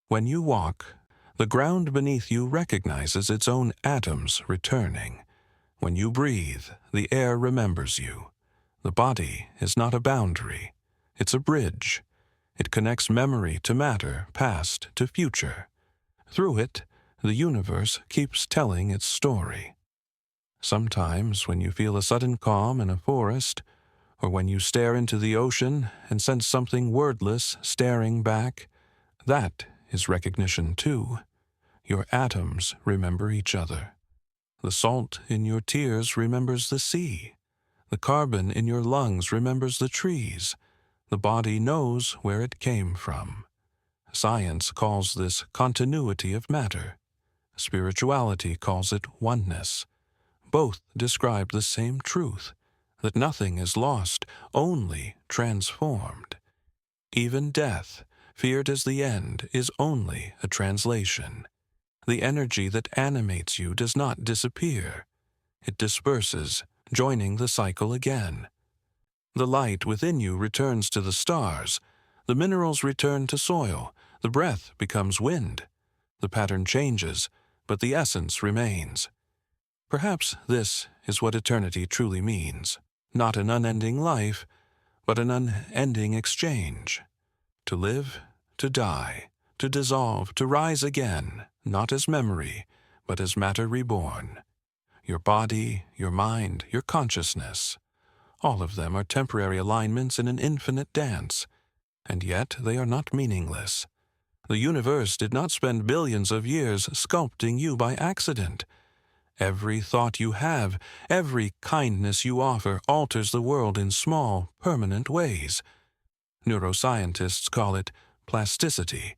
When you walk, the ground beneath you recognizes its own atoms returning. When you breathe, the air remembers you. The body is not a boundary. It's a bridge. It connects memory to matter, past to future. Through it, the universe keeps telling its story. Sometimes, when you feel a sudden calm in a forest, or when you stare into the ocean and sense something wordless staring back, that is recognition too. Your atoms remember each other. The salt in your tears remembers the sea. The carbon in your lungs remembers the trees. The body knows where it came from. Science calls this continuity of matter. Spirituality calls it oneness. Both describe the same truth, that nothing is lost, only transformed. Even death, feared as the end, is only a translation. The energy that animates you does not disappear. It disperses, joining the cycle again. The light within you returns to the stars. The minerals return to soil. The breath becomes wind. The pattern changes, but the essence remains. Perhaps this is what eternity truly means. Not an unending life, but an unending exchange. To live, to die, to dissolve, to rise again, not as memory, but as matter reborn. your body, your mind, your consciousness. All of them are temporary alignments in an infinite dance, and yet they are not meaningless. The universe did not spend billions of years sculpting you by accident. Every thought you have, every kindness you offer alters the world in small, permanent ways. Neuroscientists call it plasticity.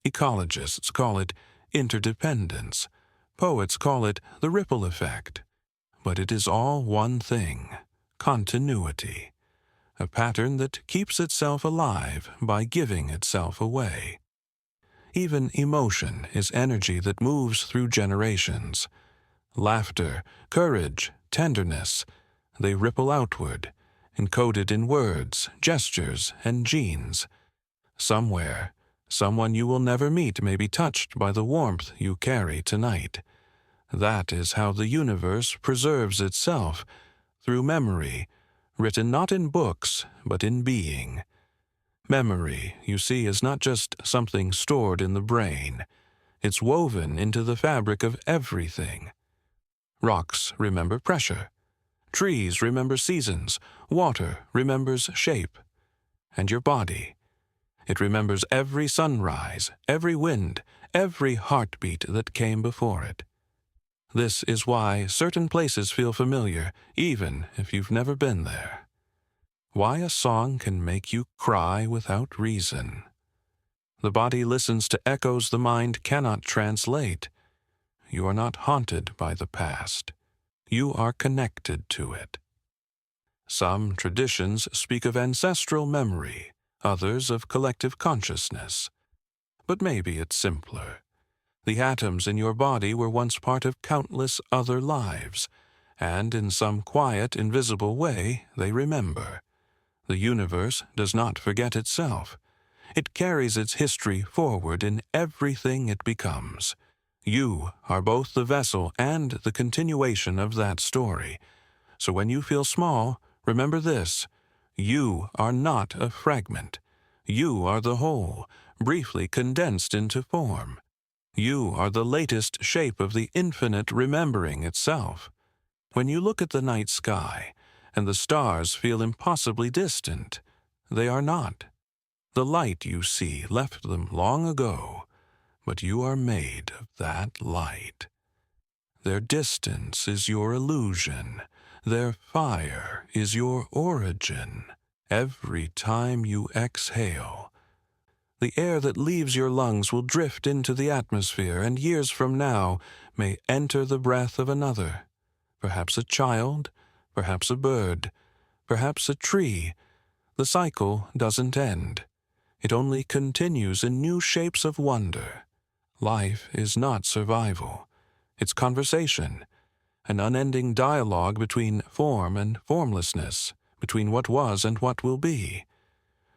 Ecologists call it interdependence. Poets call it the ripple effect. But it is all one thing: continuity. A pattern that keeps itself alive by giving itself away. Even emotion is energy that moves through generations. Laughter, courage, tenderness, they ripple outward, encoded in words, gestures, and genes. Somewhere, someone you will never meet may be touched by the warmth you carry tonight. That is how the universe preserves itself, through memory, written not in books, but in being. Memory, you see, is not just something stored in the brain. It's woven into the fabric of everything. Rocks remember pressure. Trees remember seasons. Water remembers shape. And your body, it remembers every sunrise, every wind, every heartbeat that came before it. This is why certain places feel familiar, even if you've never been there. Why a song can make you cry without reason. The body listens to echoes the mind cannot translate. You are not haunted by the past. You are connected to it. Some traditions speak of ancestral memory, others of collective consciousness. But maybe it's simpler. The atoms in your body were once part of countless other lives, and in some quiet, invisible way they remember. The universe does not forget itself. It carries its history forward in everything it becomes. You are both the vessel and the continuation of that story. So when you feel small, remember this: you are not a fragment. You are the whole, briefly condensed into form. You are the latest shape of the infinite remembering itself. When you look at the night sky, and the stars feel impossibly distant, they are not. The light you see left them long ago, but you are made of that light. Their distance is your illusion. Their fire is your origin. Every time you exhale, the air that leaves your lungs will drift into the atmosphere, and years from now may enter the breath of another. Perhaps a child, perhaps a bird, perhaps a tree. The cycle doesn't end. It only continues in new shapes of wonder. Life is not survival. It's conversation, an unending dialogue between form and formlessness, between what was and what will be.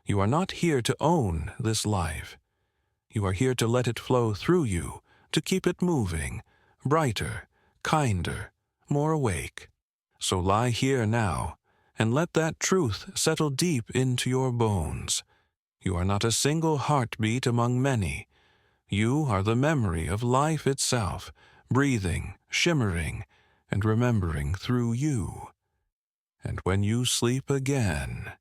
You are not here to own this life. You are here to let it flow through you, to keep it moving, brighter, kinder, more awake. So lie here now, and let that truth settle deep into your bones. You are not a single heartbeat among many. You are the memory of life itself, breathing, shimmering, and remembering through you. And when you sleep again,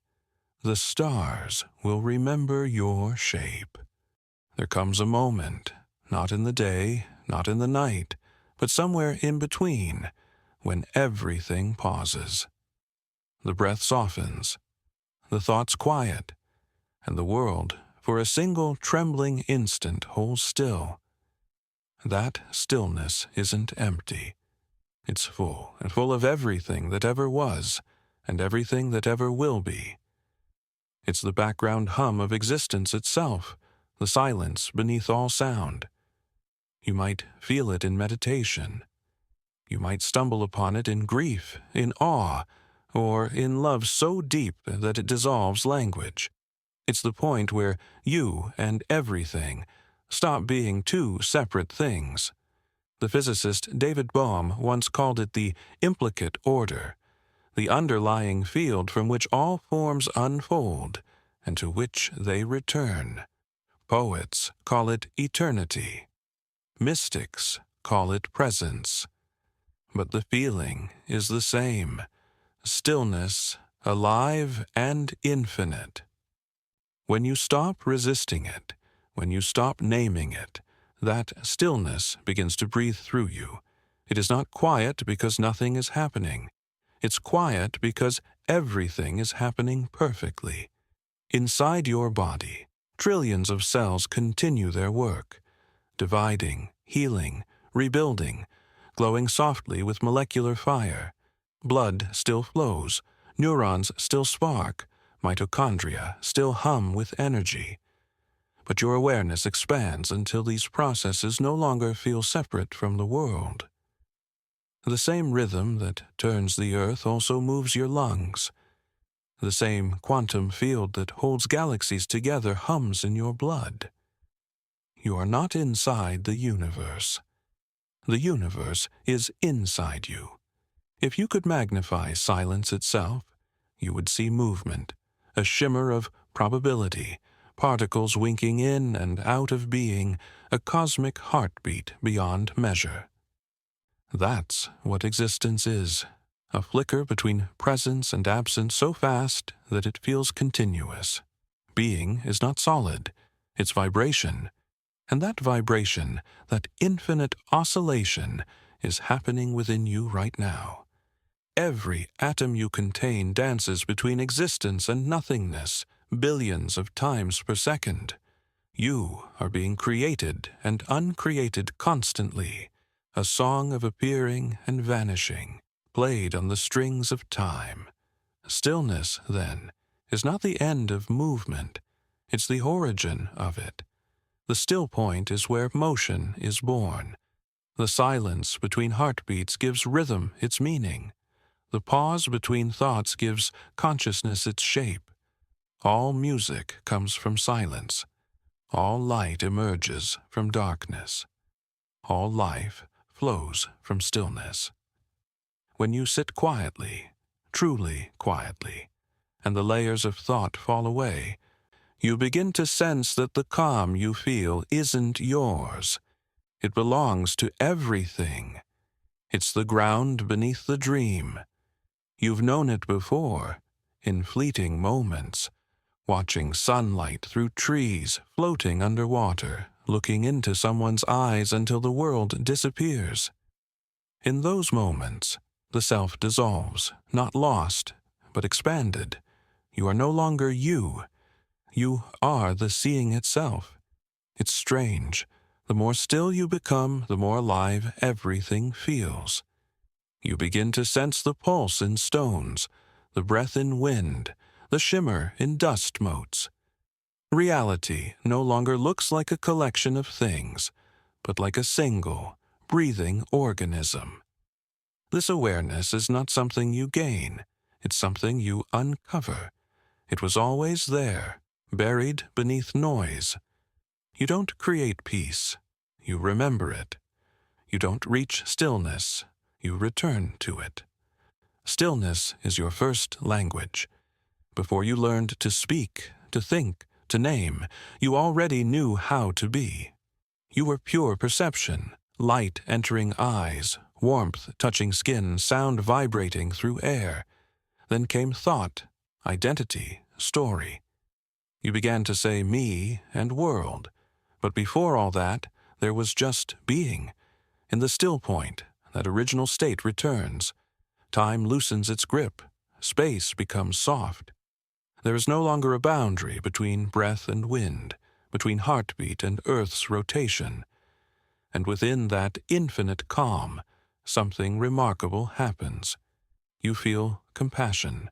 the stars will remember your shape. There comes a moment, not in the day, not in the night, but somewhere in between, when everything pauses. The breath softens, the thoughts quiet, and the world, for a single trembling instant, holds still. That stillness isn't empty. It's full, and full of everything that ever was, and everything that ever will be. It's the background hum of existence itself, the silence beneath all sound. You might feel it in meditation. You might stumble upon it in grief, in awe, or in love so deep that it dissolves language. It's the point where you and everything stop being two separate things. The physicist David Bohm once called it the implicate order, the underlying field from which all forms unfold and to which they return. Poets call it eternity. Mystics call it presence. but the feeling is the same. Stillness, alive and infinite. When you stop resisting it, when you stop naming it, that stillness begins to breathe through you. It is not quiet because nothing is happening. It's quiet because everything is happening perfectly. Inside your body, trillions of cells continue their work, dividing, healing, rebuilding, glowing softly with molecular fire. Blood still flows, neurons still spark, mitochondria still hum with energy. But your awareness expands until these processes no longer feel separate from the world. The same rhythm that turns the earth also moves your lungs. The same quantum field that holds galaxies together hums in your blood. You are not inside the universe. The universe is inside you. If you could magnify silence itself, you would see movement, a shimmer of probability, particles winking in and out of being, a cosmic heartbeat beyond measure. That's what existence is, a flicker between presence and absence so fast that it feels continuous. Being is not solid, it's vibration, and that vibration, that infinite oscillation, is happening within you right now. Every atom you contain dances between existence and nothingness, billions of times per second. You are being created and uncreated constantly, a song of appearing and vanishing, played on the strings of time. Stillness, then, is not the end of movement, it's the origin of it. The still point is where motion is born. The silence between heartbeats gives rhythm its meaning. The pause between thoughts gives consciousness its shape. All music comes from silence. All light emerges from darkness. All life flows from stillness. When you sit quietly, truly quietly, and the layers of thought fall away, you begin to sense that the calm you feel isn't yours. It belongs to everything. It's the ground beneath the dream. You've known it before, in fleeting moments, watching sunlight through trees, floating underwater, looking into someone's eyes until the world disappears. In those moments, the self dissolves, not lost, but expanded. You are no longer you. You are the seeing itself. It's strange. The more still you become, the more alive everything feels. You begin to sense the pulse in stones, the breath in wind, the shimmer in dust motes. Reality no longer looks like a collection of things, but like a single, breathing organism. This awareness is not something you gain, it's something you uncover. It was always there, buried beneath noise. You don't create peace, you remember it. You don't reach stillness, you return to it. Stillness is your first language. Before you learned to speak, to think, to name, you already knew how to be. You were pure perception, light entering eyes, warmth touching skin, sound vibrating through air. Then came thought, identity, story. You began to say me and world, but before all that, there was just being. In the still point, that original state returns. Time loosens its grip. Space becomes soft. There is no longer a boundary between breath and wind, between heartbeat and Earth's rotation. And within that infinite calm, something remarkable happens. You feel compassion,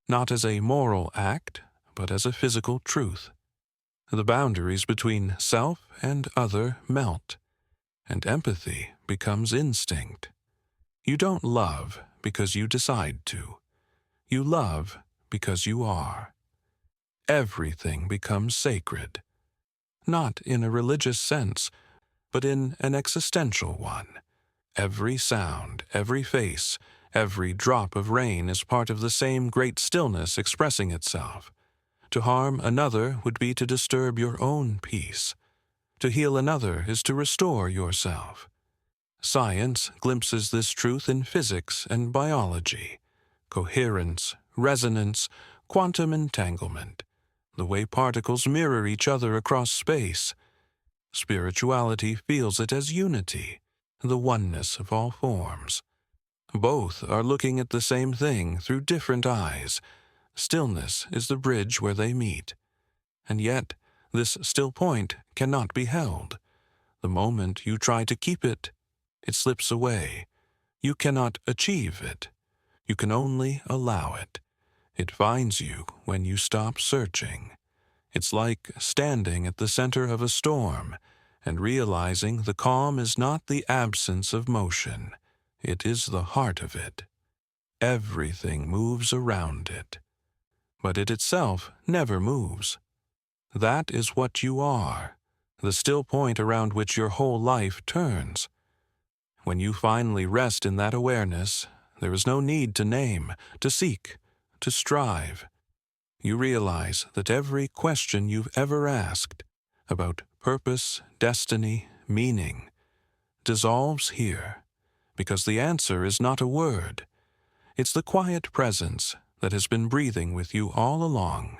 not as a moral act, but as a physical truth. The boundaries between self and other melt, and empathy becomes instinct. You don't love because you decide to. You love because you are. Everything becomes sacred, not in a religious sense, but in an existential one. Every sound, every face, every drop of rain is part of the same great stillness expressing itself. To harm another would be to disturb your own peace. To heal another is to restore yourself. Science glimpses this truth in physics and biology. Coherence, resonance, quantum entanglement, the way particles mirror each other across space. Spirituality feels it as unity, the oneness of all forms. Both are looking at the same thing through different eyes. Stillness is the bridge where they meet. And yet, this still point cannot be held. The moment you try to keep it, it slips away. You cannot achieve it. You can only allow it. It finds you when you stop searching. It's like standing at the center of a storm and realizing the calm is not the absence of motion. It is the heart of it. Everything moves around it. But it itself never moves. That is what you are, the still point around which your whole life turns. When you finally rest in that awareness, there is no need to name, to seek, to strive. You realize that every question you've ever asked about purpose, destiny, meaning, dissolves here, because the answer is not a word. It's the quiet presence that has been breathing with you all along,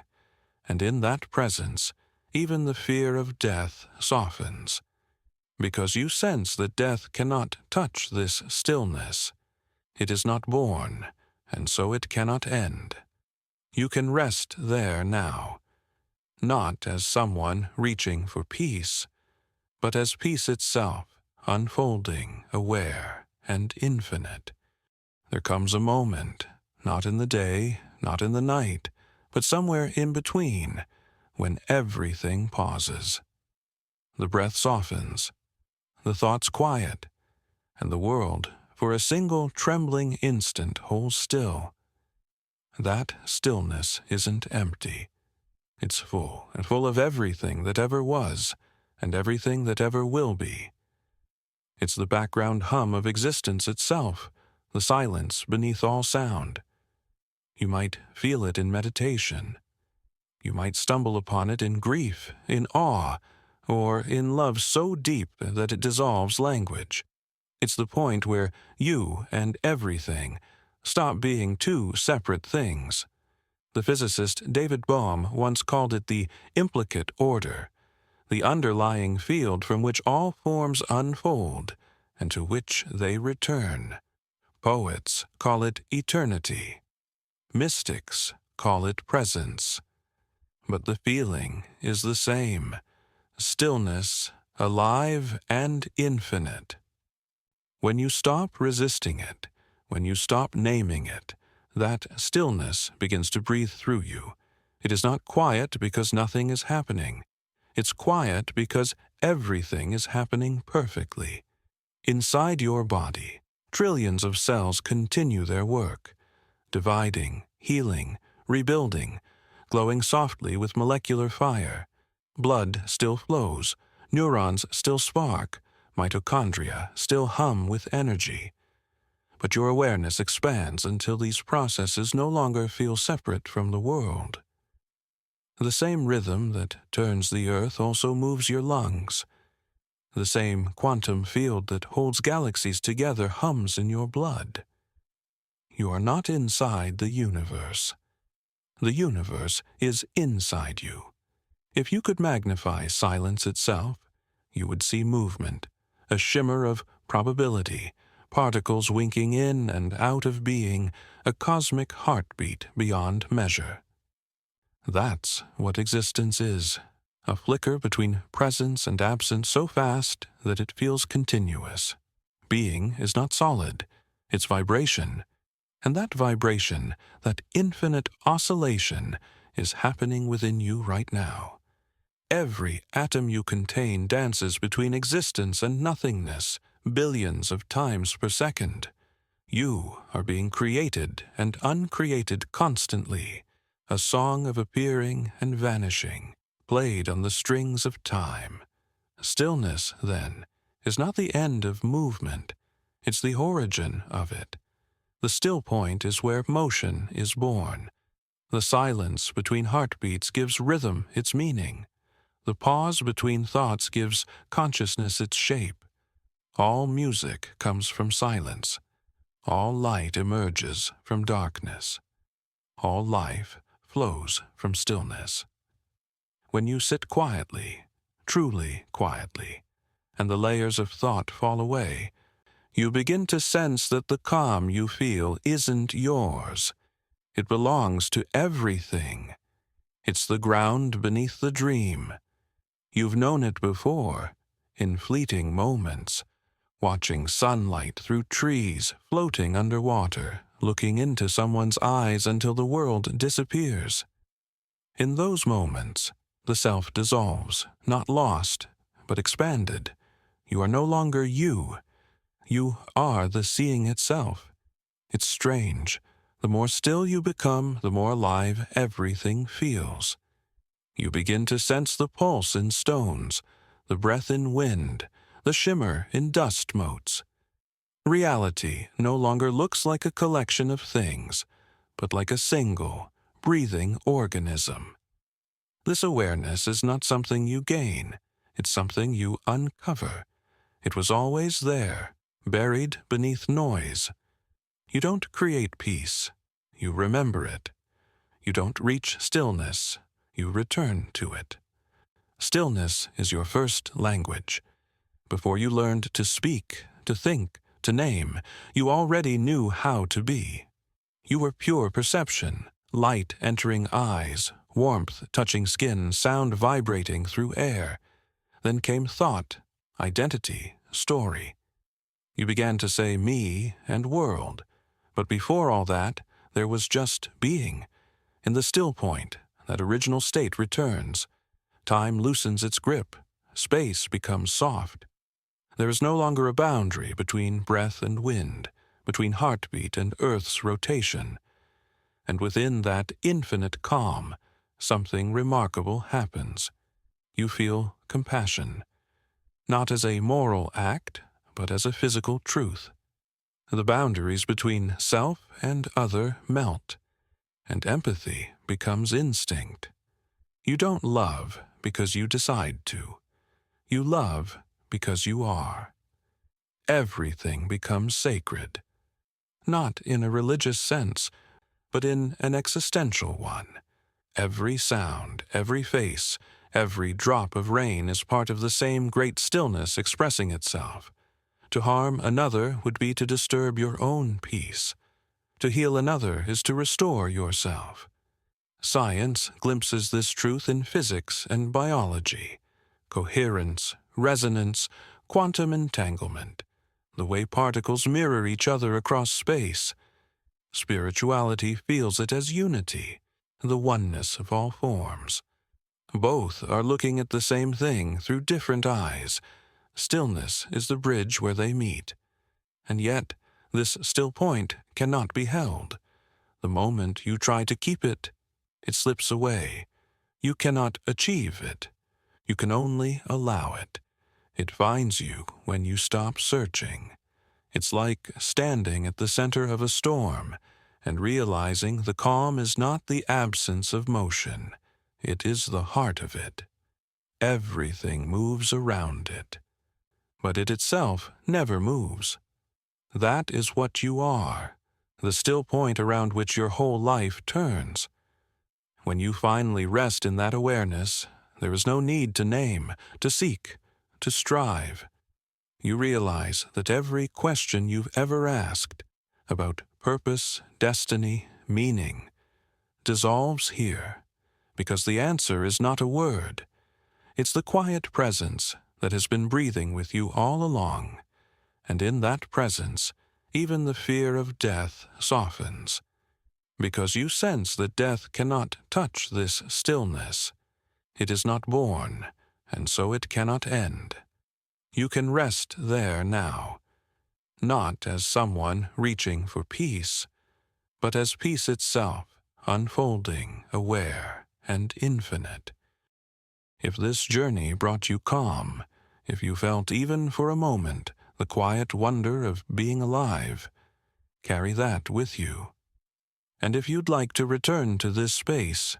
and in that presence, even the fear of death softens, because you sense that death cannot touch this stillness. It is not born, and so it cannot end. You can rest there now, not as someone reaching for peace, but as peace itself, unfolding, aware, and infinite. There comes a moment, not in the day, not in the night, but somewhere in between, when everything pauses. The breath softens, the thoughts quiet, and the world, for a single trembling instant, holds still. That stillness isn't empty. It's full, and full of everything that ever was, and everything that ever will be. It's the background hum of existence itself, the silence beneath all sound. You might feel it in meditation. You might stumble upon it in grief, in awe, or in love so deep that it dissolves language. It's the point where you and everything stop being two separate things. The physicist David Bohm once called it the implicate order, the underlying field from which all forms unfold and to which they return. Poets call it eternity. Mystics call it presence. But the feeling is the same: stillness, alive and infinite. When you stop resisting it, when you stop naming it, that stillness begins to breathe through you. It is not quiet because nothing is happening. It's quiet because everything is happening perfectly. Inside your body, trillions of cells continue their work, dividing, healing, rebuilding, glowing softly with molecular fire. Blood still flows, neurons still spark, mitochondria still hum with energy. But your awareness expands until these processes no longer feel separate from the world. The same rhythm that turns the earth also moves your lungs. The same quantum field that holds galaxies together hums in your blood. You are not inside the universe. The universe is inside you. If you could magnify silence itself, you would see movement, a shimmer of probability, particles winking in and out of being, a cosmic heartbeat beyond measure. That's what existence is, a flicker between presence and absence so fast that it feels continuous. Being is not solid, it's vibration, and that vibration, that infinite oscillation, is happening within you right now. Every atom you contain dances between existence and nothingness, billions of times per second. You are being created and uncreated constantly, a song of appearing and vanishing, played on the strings of time. Stillness, then, is not the end of movement, it's the origin of it. The still point is where motion is born. The silence between heartbeats gives rhythm its meaning. The pause between thoughts gives consciousness its shape. All music comes from silence. All light emerges from darkness. All life flows from stillness. When you sit quietly, truly quietly, and the layers of thought fall away, you begin to sense that the calm you feel isn't yours. It belongs to everything. It's the ground beneath the dream. You've known it before, in fleeting moments, watching sunlight through trees, floating underwater, looking into someone's eyes until the world disappears. In those moments, the self dissolves, not lost, but expanded. You are no longer you. You are the seeing itself. It's strange. The more still you become, the more alive everything feels. You begin to sense the pulse in stones, the breath in wind, the shimmer in dust motes. Reality no longer looks like a collection of things, but like a single, breathing organism. This awareness is not something you gain. It's something you uncover. It was always there, buried beneath noise. You don't create peace. You remember it. You don't reach stillness. You return to it. Stillness is your first language. Before you learned to speak, to think, to name, you already knew how to be. You were pure perception, light entering eyes, warmth touching skin, sound vibrating through air. Then came thought, identity, story. You began to say me and world. But before all that, there was just being. In the still point, that original state returns. Time loosens its grip. Space becomes soft. There is no longer a boundary between breath and wind, between heartbeat and Earth's rotation. And within that infinite calm, something remarkable happens. You feel compassion, not as a moral act, but as a physical truth. The boundaries between self and other melt, and empathy becomes instinct. You don't love because you decide to. You love because you are. Everything becomes sacred, not in a religious sense, but in an existential one. Every sound, every face, every drop of rain is part of the same great stillness expressing itself. To harm another would be to disturb your own peace. To heal another is to restore yourself. Science glimpses this truth in physics and biology. Coherence, resonance, quantum entanglement, the way particles mirror each other across space. Spirituality feels it as unity, the oneness of all forms. Both are looking at the same thing through different eyes. Stillness is the bridge where they meet. And yet, this still point cannot be held. The moment you try to keep it, it slips away. You cannot achieve it. You can only allow it. It finds you when you stop searching. It's like standing at the center of a storm and realizing the calm is not the absence of motion. It is the heart of it. Everything moves around it. But it itself never moves. That is what you are, the still point around which your whole life turns. When you finally rest in that awareness, there is no need to name, to seek, to strive. You realize that every question you've ever asked about purpose, destiny, meaning, dissolves here, because the answer is not a word. It's the quiet presence that has been breathing with you all along, and in that presence, even the fear of death softens, because you sense that death cannot touch this stillness. It is not born, and so it cannot end. You can rest there now, not as someone reaching for peace, but as peace itself, unfolding, aware, and infinite. If this journey brought you calm, if you felt even for a moment the quiet wonder of being alive, carry that with you. And if you'd like to return to this space,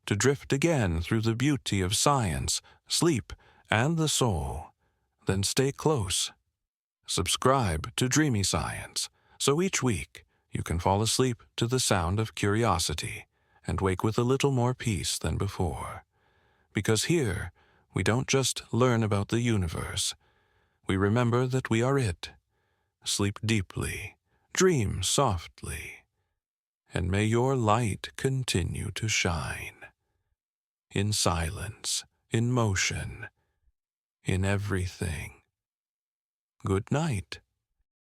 to drift again through the beauty of science, sleep, and the soul, then stay close. Subscribe to Dreamy Science, so each week you can fall asleep to the sound of curiosity and wake with a little more peace than before. Because here, we don't just learn about the universe. We remember that we are it. Sleep deeply, dream softly, and may your light continue to shine. In silence, in motion, in everything. Good night.